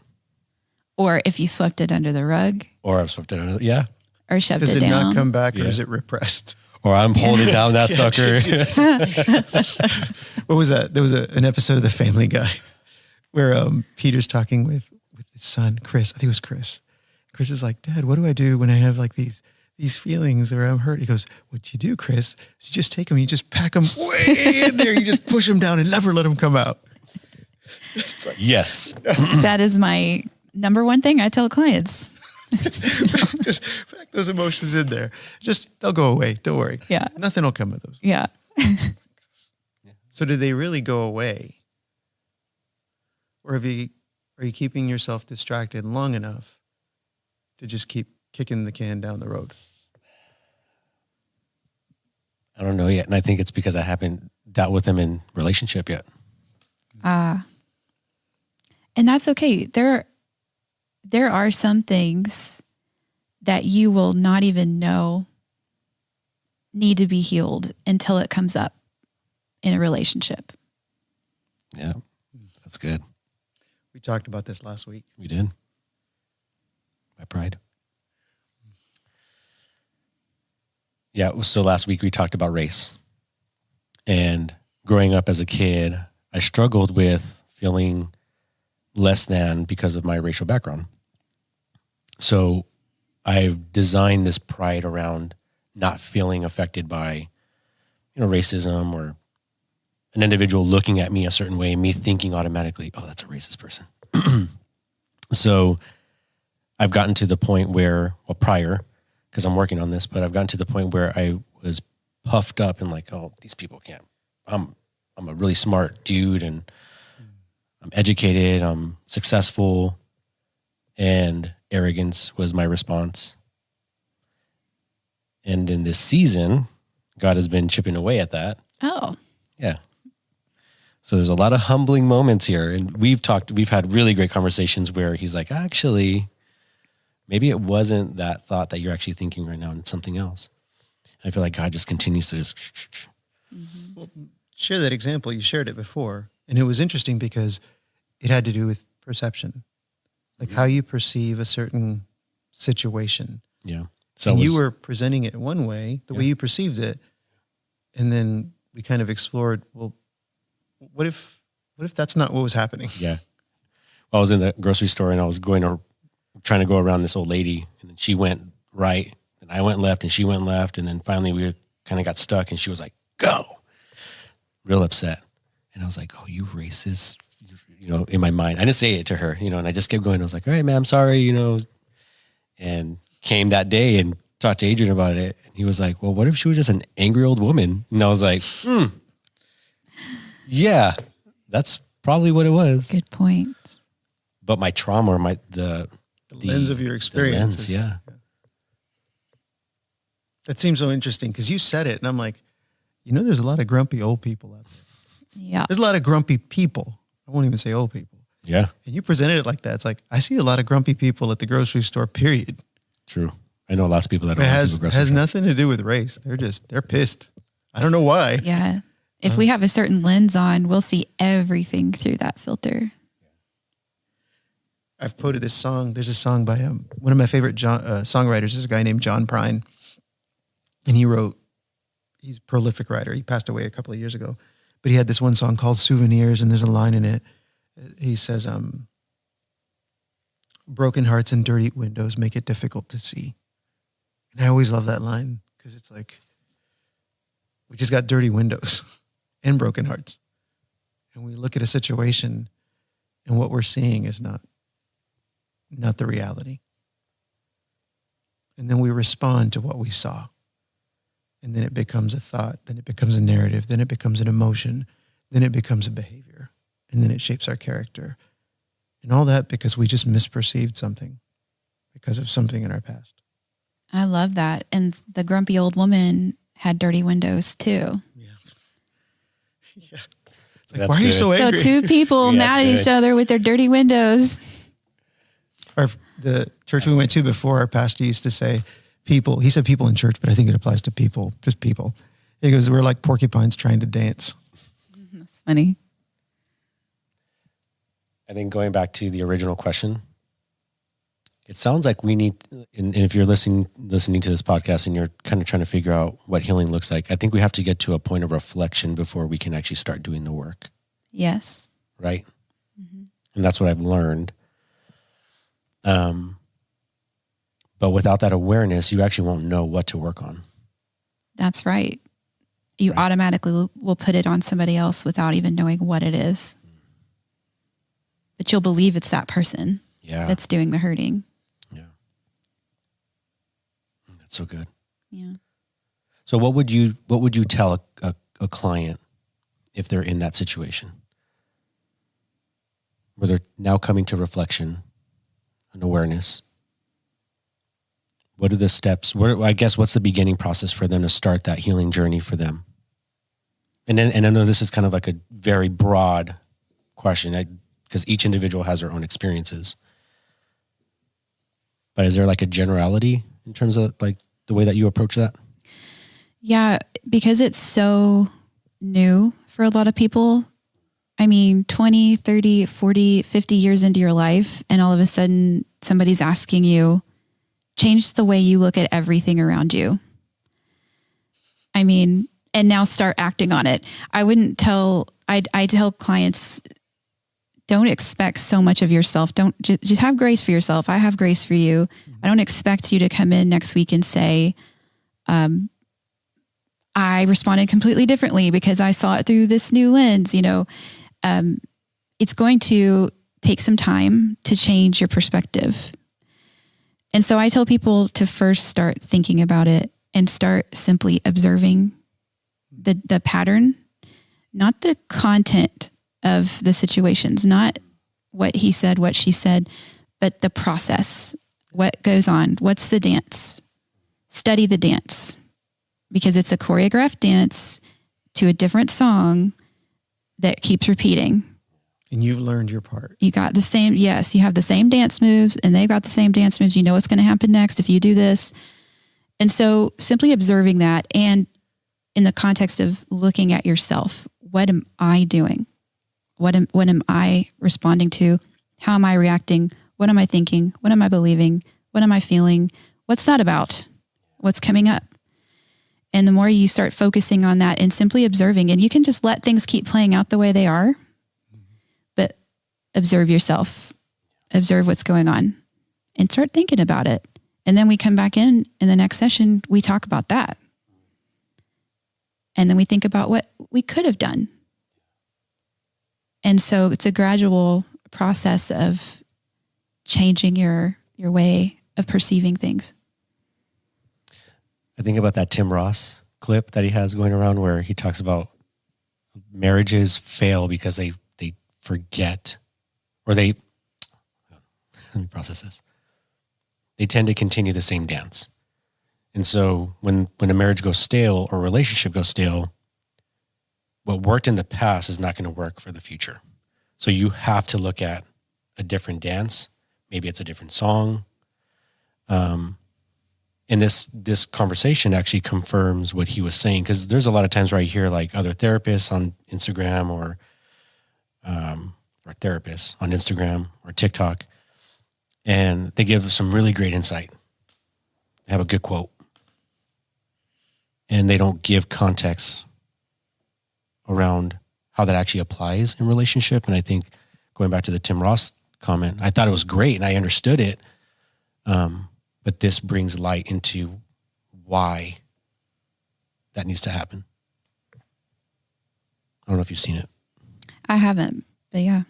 Or if you swept it under the rug. Or I've swept it under yeah. Or shoved Does it down. Does it not come back or is it repressed? Or I'm holding down that sucker. What was that? There was an episode of The Family Guy where Peter's talking with his son, Chris. I think it was Chris. Chris is like, Dad, what do I do when I have like these feelings or I'm hurt? He goes, what you do, Chris, is you just take them, you just pack them way in there. You just push them down and never let them come out. It's like, yes. That is my number one thing I tell clients. just pack those emotions in there. They'll go away. Don't worry. Yeah. Nothing will come of those. Yeah. So do they really go away? Or are you keeping yourself distracted long enough to just keep kicking the can down the road? I don't know yet. And I think it's because I haven't dealt with them in relationship yet. And that's okay. There are some things that you will not even know need to be healed until it comes up in a relationship. Yeah, that's good. We talked about this last week. We did. My pride. Yeah, so last week we talked about race. And growing up as a kid, I struggled with feeling less than because of my racial background. So I've designed this pride around not feeling affected by, racism or an individual looking at me a certain way, me thinking automatically, oh, that's a racist person. So I've gotten to the point where, well, prior, because I'm working on this, but I've gotten to the point where I was puffed up and like, oh, these people can't, I'm a really smart dude and I'm educated, I'm successful, and arrogance was my response. And in this season, God has been chipping away at that. Oh. Yeah. So there's a lot of humbling moments here. And we've had really great conversations where he's like, actually, maybe it wasn't that thought that you're actually thinking right now, and it's something else. And I feel like God just continues to just Mm-hmm. Well, share that example. You shared it before. And it was interesting because it had to do with perception, like how you perceive a certain situation. Yeah. So and you were presenting it one way, the way you perceived it. And then we kind of explored, well, what if that's not what was happening? Yeah. Well, I was in the grocery store and I was trying to go around this old lady, and she went right and I went left and she went left. And then finally we kind of got stuck and she was like, go, real upset. And I was like, oh, you racist, in my mind. I didn't say it to her, and I just kept going. I was like, all right, ma'am, sorry, and came that day and talked to Adrian about it. And he was like, well, what if she was just an angry old woman? And I was like, yeah, that's probably what it was. Good point. But my trauma, or the lens of your experience. Yeah. That seems so interesting because you said it and I'm like, there's a lot of grumpy old people out there. Yeah. There's a lot of grumpy people. I won't even say old people. Yeah. And you presented it like that. It's like, I see a lot of grumpy people at the grocery store, period. True. I know lots of people that don't has nothing to do with race. They're pissed. I don't know why. Yeah. If we have a certain lens on, we'll see everything through that filter. I've quoted this song. There's a song by one of my favorite songwriters is a guy named John Prine. And he's a prolific writer. He passed away a couple of years ago. But he had this one song called Souvenirs, and there's a line in it. He says, broken hearts and dirty windows make it difficult to see. And I always love that line because it's like, we just got dirty windows and broken hearts. And we look at a situation and what we're seeing is not the reality. And then we respond to what we saw. And then it becomes a thought, then it becomes a narrative, then it becomes an emotion, then it becomes a behavior, and then it shapes our character. And all that because we just misperceived something because of something in our past. I love that. And the grumpy old woman had dirty windows too. Yeah. Yeah. It's like, why are you so angry? So two people mad at each other with their dirty windows. The church we went to before, our pastor used to say, people, he said people in church, but I think it applies to people, just people. He goes, we're like porcupines trying to dance. That's funny. I think going back to the original question, it sounds like we need, and if you're listening to this podcast and you're kind of trying to figure out what healing looks like, I think we have to get to a point of reflection before we can actually start doing the work. Yes. Right? Mm-hmm. And that's what I've learned. But without that awareness, you actually won't know what to work on. That's right. You automatically will put it on somebody else without even knowing what it is. But you'll believe it's that person that's doing the hurting. Yeah. That's so good. Yeah. So what would you tell a client if they're in that situation? Where they're now coming to reflection and awareness. What are the steps? What's the beginning process for them to start that healing journey for them? And I know this is kind of like a very broad question because each individual has their own experiences. But is there like a generality in terms of like the way that you approach that? Yeah, because it's so new for a lot of people. I mean, 20, 30, 40, 50 years into your life, and all of a sudden somebody's asking you, change the way you look at everything around you. I mean, and now start acting on it. I tell clients, don't expect so much of yourself. Don't just have grace for yourself. I have grace for you. I don't expect you to come in next week and say, I responded completely differently because I saw it through this new lens. It's going to take some time to change your perspective. And so I tell people to first start thinking about it and start simply observing the pattern, not the content of the situations, not what he said, what she said, but the process, what goes on, what's the dance. Study the dance, because it's a choreographed dance to a different song that keeps repeating. And you've learned your part. You got the same, yes, you have the same dance moves and they've got the same dance moves. You know what's going to happen next if you do this. And so simply observing that, and in the context of looking at yourself, what am I doing? What am I responding to? How am I reacting? What am I thinking? What am I believing? What am I feeling? What's that about? What's coming up? And the more you start focusing on that and simply observing, and you can just let things keep playing out the way they are, but observe yourself, observe what's going on, and start thinking about it. And then we come back in the next session, we talk about that. And then we think about what we could have done. And so it's a gradual process of changing your way of perceiving things. I think about that Tim Ross clip that he has going around where he talks about marriages fail because they forget, or let me process this. They tend to continue the same dance. And so when a marriage goes stale or a relationship goes stale, what worked in the past is not going to work for the future. So you have to look at a different dance. Maybe it's a different song. And this conversation actually confirms what he was saying, because there's a lot of times where I hear like other therapists on Instagram or therapists on Instagram or TikTok, and they give some really great insight. They have a good quote, and they don't give context around how that actually applies in relationship. And I think going back to the Tim Ross comment, I thought it was great and I understood it. But this brings light into why that needs to happen. I don't know if you've seen it. I haven't, but yeah.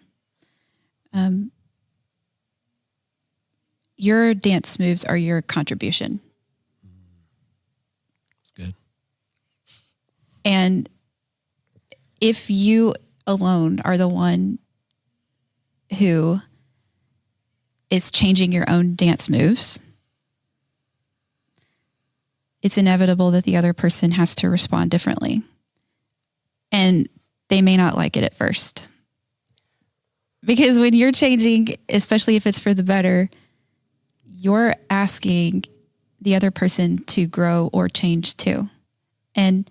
Your dance moves are your contribution. It's good. And if you alone are the one who is changing your own dance moves, it's inevitable that the other person has to respond differently. And they may not like it at first. Because when you're changing, especially if it's for the better, you're asking the other person to grow or change too. And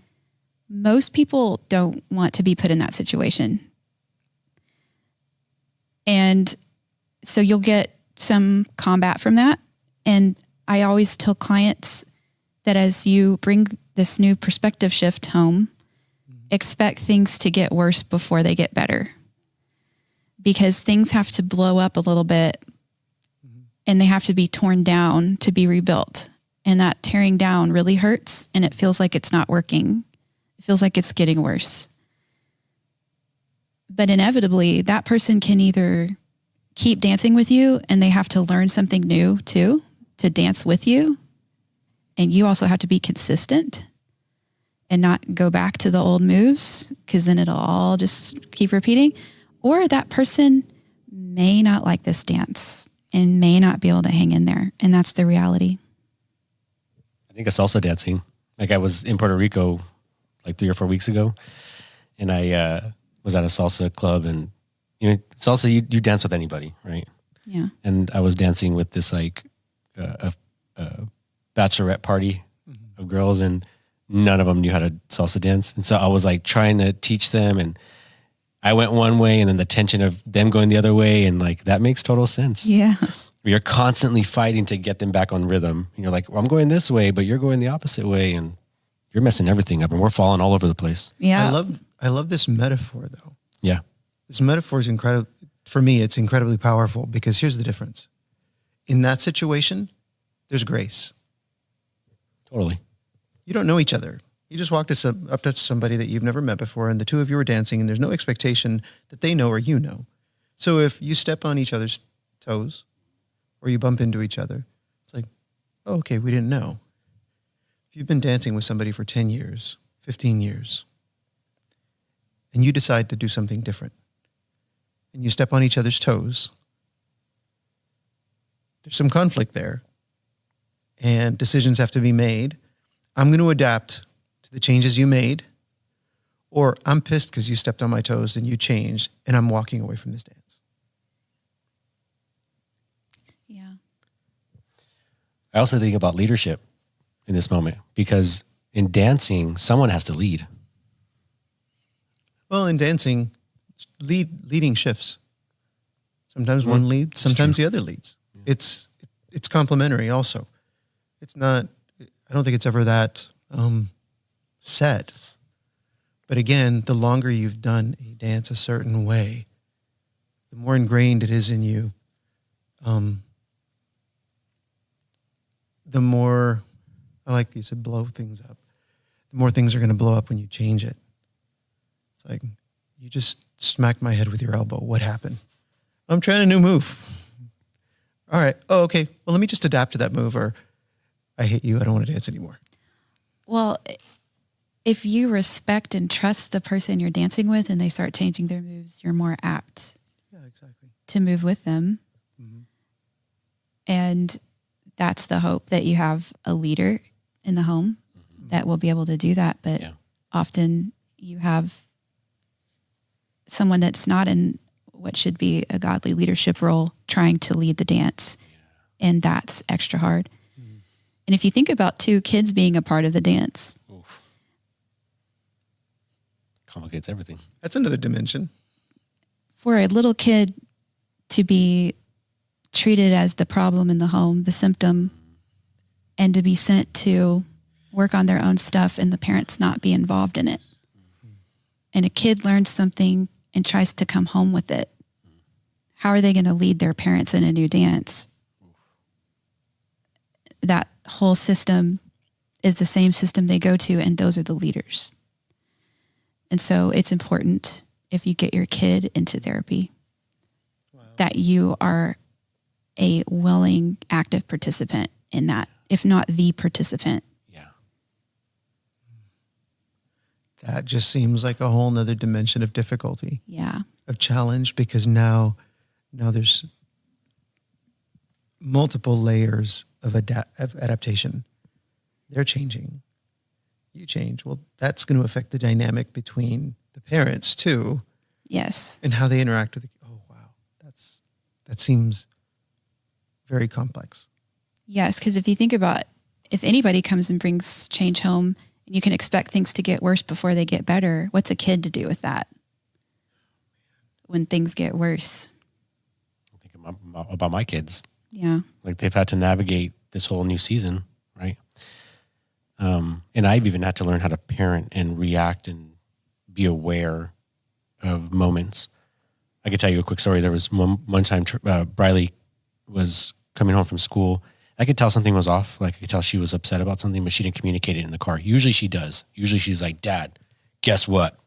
most people don't want to be put in that situation. And so you'll get some combat from that. And I always tell clients that as you bring this new perspective shift home, expect things to get worse before they get better. Because things have to blow up a little bit and they have to be torn down to be rebuilt. And that tearing down really hurts and it feels like it's not working. It feels like it's getting worse. But inevitably, that person can either keep dancing with you and they have to learn something new too, to dance with you. And you also have to be consistent and not go back to the old moves, because then it'll all just keep repeating. Or that person may not like this dance and may not be able to hang in there. And that's the reality. I think it's salsa dancing. Like I was in Puerto Rico like 3 or 4 weeks ago, and I was at a salsa club, and salsa, you dance with anybody, right? Yeah. And I was dancing with this like a bachelorette party of girls, and none of them knew how to salsa dance. And so I was like trying to teach them, and I went one way and then the tension of them going the other way. And like, that makes total sense. Yeah. You're constantly fighting to get them back on rhythm. And you're like, well, I'm going this way, but you're going the opposite way. And you're messing everything up and we're falling all over the place. Yeah. I love this metaphor though. Yeah. This metaphor is incredible. For me, it's incredibly powerful because here's the difference. In that situation, there's grace. Totally. You don't know each other. You just walked up to somebody that you've never met before, and the two of you are dancing, and there's no expectation that they know or you know. So if you step on each other's toes or you bump into each other, it's like, oh, okay, we didn't know. If you've been dancing with somebody for 10 years, 15 years, and you decide to do something different, and you step on each other's toes, there's some conflict there, and decisions have to be made. I'm going to adapt to the changes you made, or I'm pissed because you stepped on my toes and you changed, and I'm walking away from this dance. Yeah. I also think about leadership in this moment because in dancing, someone has to lead. Well, in dancing, leading shifts. Sometimes one leads, sometimes the other leads. Yeah. It's complementary also. It's not, I don't think it's ever that set. But again, the longer you've done a dance a certain way, the more ingrained it is in you, the more, I like you said, blow things up. The more things are going to blow up when you change it. It's like, you just smacked my head with your elbow. What happened? I'm trying a new move. All right. Oh, okay. Well, let me just adapt to that move, or I hate you. I don't want to dance anymore. Well, if you respect and trust the person you're dancing with and they start changing their moves, you're more apt to move with them. Mm-hmm. And that's the hope, that you have a leader in the home that will be able to do that. But often you have someone that's not in what should be a godly leadership role trying to lead the dance. And that's extra hard. Mm-hmm. And if you think about two kids being a part of the dance, complicates everything. That's another dimension. For a little kid to be treated as the problem in the home, the symptom, and to be sent to work on their own stuff and the parents not be involved in it. And a kid learns something and tries to come home with it. How are they going to lead their parents in a new dance? That whole system is the same system they go to, and those are the leaders. And so it's important, if you get your kid into therapy, that you are a willing, active participant in that, if not the participant. Yeah. That just seems like a whole nother dimension of difficulty. Yeah. Of challenge, because now there's multiple layers of adaptation. They're changing. You change. Well, that's going to affect the dynamic between the parents too. Yes. And how they interact with oh wow. That seems very complex. Yes, because if you think about, if anybody comes and brings change home and you can expect things to get worse before they get better, what's a kid to do with that when things get worse? I think about my kids. Yeah. Like they've had to navigate this whole new season, right? And I've even had to learn how to parent and react and be aware of moments. I could tell you a quick story. There was one time Briley was coming home from school. I could tell something was off. Like I could tell she was upset about something, but she didn't communicate it in the car. Usually she does. Usually she's like, Dad, guess what?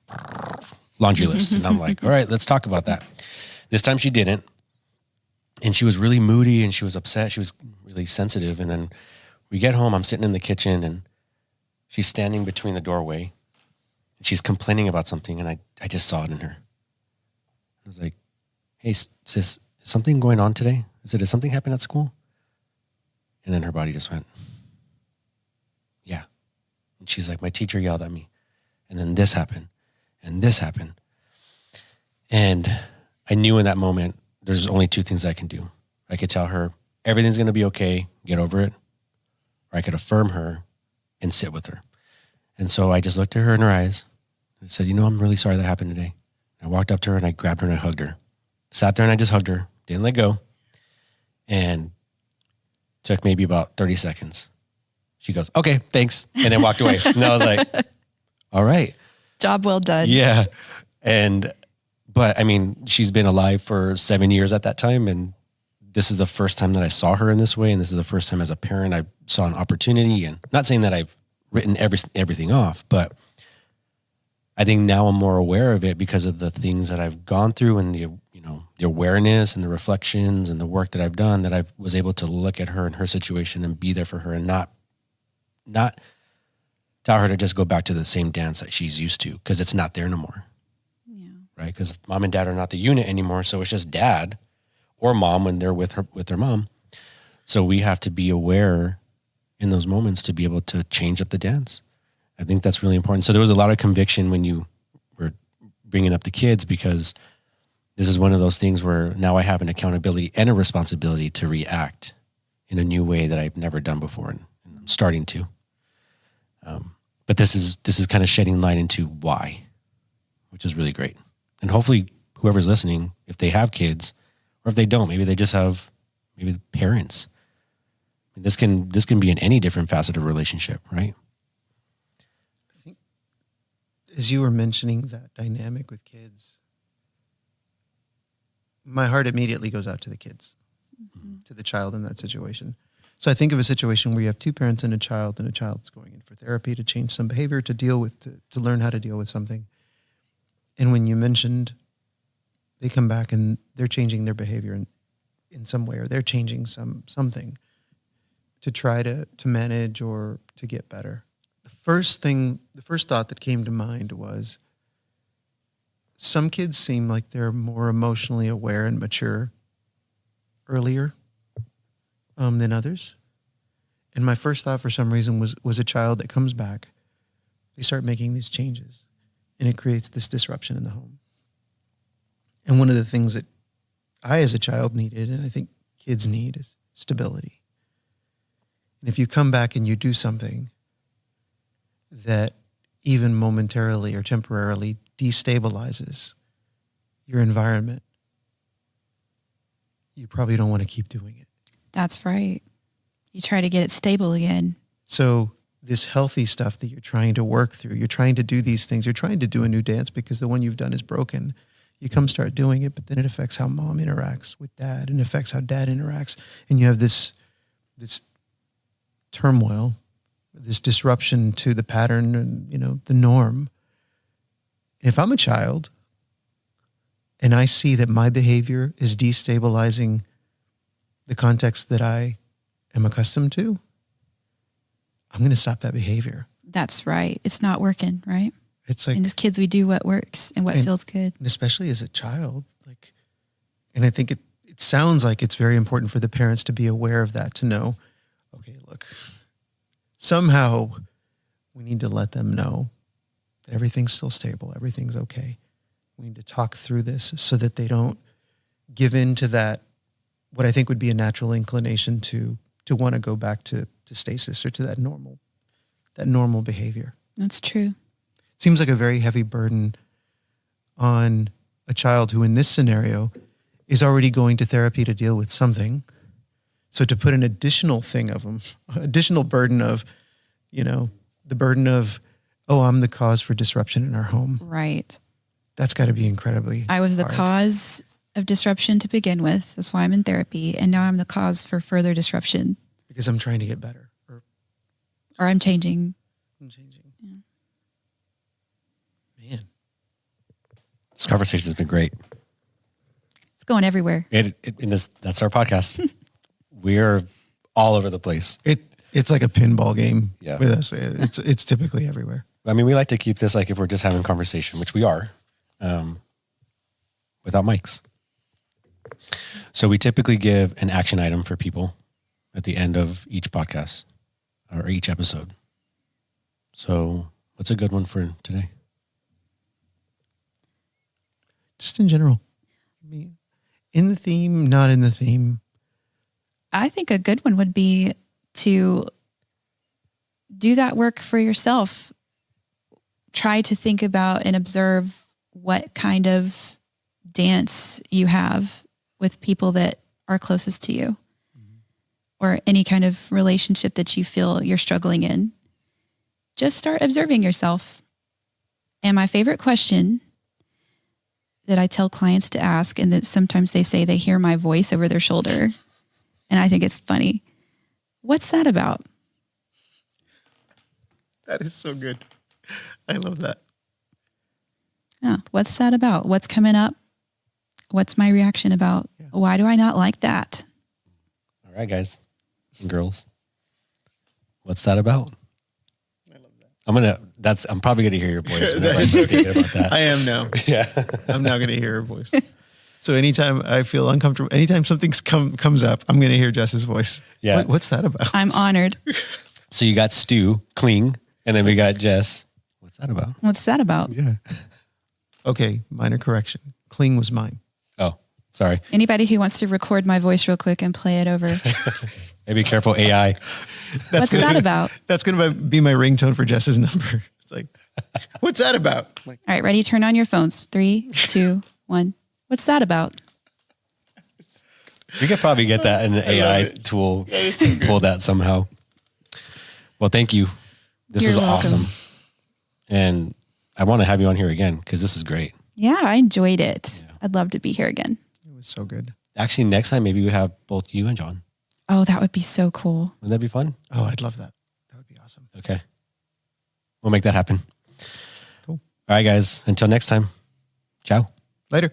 Laundry list. And I'm like, all right, let's talk about that. This time she didn't. And she was really moody and she was upset. She was really sensitive. And then we get home, I'm sitting in the kitchen and she's standing between the doorway. And she's complaining about something and I just saw it in her. I was like, hey, sis, is something going on today? I said, did something happen at school? And then her body just went, yeah. And she's like, my teacher yelled at me. And then this happened. And this happened. And I knew in that moment, there's only two things I can do. I could tell her, everything's going to be okay, get over it. Or I could affirm her and sit with her. And so I just looked at her in her eyes and said, I'm really sorry that happened today. I walked up to her and I grabbed her and I hugged her. Sat there and I just hugged her, didn't let go. And took maybe about 30 seconds. She goes, okay, thanks. And then walked away. And I was like, all right. Job well done. Yeah. But I mean, she's been alive for 7 years at that time. And this is the first time that I saw her in this way. And this is the first time as a parent, I saw an opportunity, and not saying that I've written everything off, but I think now I'm more aware of it because of the things that I've gone through and the awareness and the reflections and the work that I've done, that I was able to look at her and her situation and be there for her, and not tell her to just go back to the same dance that she's used to, because it's not there no more. Yeah. Right? Because mom and dad are not the unit anymore. So it's just dad or mom when they're with their mom. So we have to be aware in those moments to be able to change up the dance. I think that's really important. So there was a lot of conviction when you were bringing up the kids, because this is one of those things where now I have an accountability and a responsibility to react in a new way that I've never done before, and I'm starting to. But this is kind of shedding light into why, which is really great. And hopefully whoever's listening, if they have kids, or if they don't, maybe they just have parents. This can be in any different facet of relationship, right? I think as you were mentioning that dynamic with kids, my heart immediately goes out to the kids, to the child in that situation. So I think of a situation where you have two parents and a child's going in for therapy to change some behavior, to deal with, to learn how to deal with something. And when you mentioned they come back and they're changing their behavior in some way, or they're changing something to try to manage or to get better. The first thought that came to mind was, some kids seem like they're more emotionally aware and mature earlier than others. And my first thought for some reason was a child that comes back. They start making these changes, and it creates this disruption in the home. And one of the things that I as a child needed, and I think kids need, is stability. And if you come back and you do something that even momentarily or temporarily destabilizes your environment, you probably don't want to keep doing it. That's right. You try to get it stable again. So this healthy stuff that you're trying to work through, you're trying to do these things, you're trying to do a new dance because the one you've done is broken. You come start doing it, but then it affects how mom interacts with dad, and affects how dad interacts. And you have this turmoil, this disruption to the pattern and, the norm. If I'm a child and I see that my behavior is destabilizing the context that I am accustomed to, I'm going to stop that behavior. That's right. It's not working, right? It's like, and as kids, we do what works and what feels good. And especially as a child, and I think it sounds like it's very important for the parents to be aware of that, to know, okay, look, somehow we need to let them know that everything's still stable, everything's okay. We need to talk through this so that they don't give in to that, what I think would be a natural inclination to want to go back to stasis, or to that normal behavior. That's true. It seems like a very heavy burden on a child who in this scenario is already going to therapy to deal with something. So to put an additional thing of them, additional burden of, the burden of, oh, I'm the cause for disruption in our home. Right. That's got to be incredibly I was the hard. cause of disruption to begin with. That's why I'm in therapy. And now I'm the cause for further disruption. Because I'm trying to get better. Or I'm changing. Yeah. Man. This conversation has been great. It's going everywhere. That's our podcast. We're all over the place. It's like a pinball game Yeah. with us. It's typically everywhere. I mean, we like to keep this like if we're just having conversation, which we are, without mics. So we typically give an action item for people at the end of each podcast or each episode. So what's a good one for today? Just in general. I mean, in the theme, not in the theme. I think a good one would be to do that work for yourself. Try to think about and observe what kind of dance you have with people that are closest to you. or any kind of relationship that you feel you're struggling in, just start observing yourself. And my favorite question that I tell clients to ask, and that sometimes they say they hear my voice over their shoulder, and I think it's funny. What's that about? That is so good. I love that. Yeah, what's that about? What's coming up? What's my reaction about? Yeah. Why do I not like that? All right, guys and girls. What's that about? I love that. I'm probably going to hear your voice whenever I start thinking about that. I am now. Yeah. I'm now going to hear her voice. So anytime I feel uncomfortable, anytime something comes up, I'm going to hear Jess's voice. Yeah. What's that about? I'm honored. So you got Stu, Kling, and then we got Jess. What's that about? What's that about? Yeah. Okay, minor correction. Kling was mine. Oh, sorry. Anybody who wants to record my voice real quick and play it over. Hey, be careful, AI. What's that about? That's going to be my ringtone for Jess's number. It's like, what's that about? Like, All right, ready? Turn on your phones. 3, 2, 1. What's that about? We could probably get that in an AI tool, pull that somehow. Well, thank you. This You're was welcome. awesome. And I want to have you on here again because this is great. Yeah, I enjoyed it. Yeah. I'd love to be here again. it was so good. Actually, next time, maybe we have both you and John. Oh, that would be so cool. Wouldn't that be fun? Oh, I'd love that. That would be awesome. Okay. We'll make that happen. Cool. All right, guys. Until next time. Ciao. Later.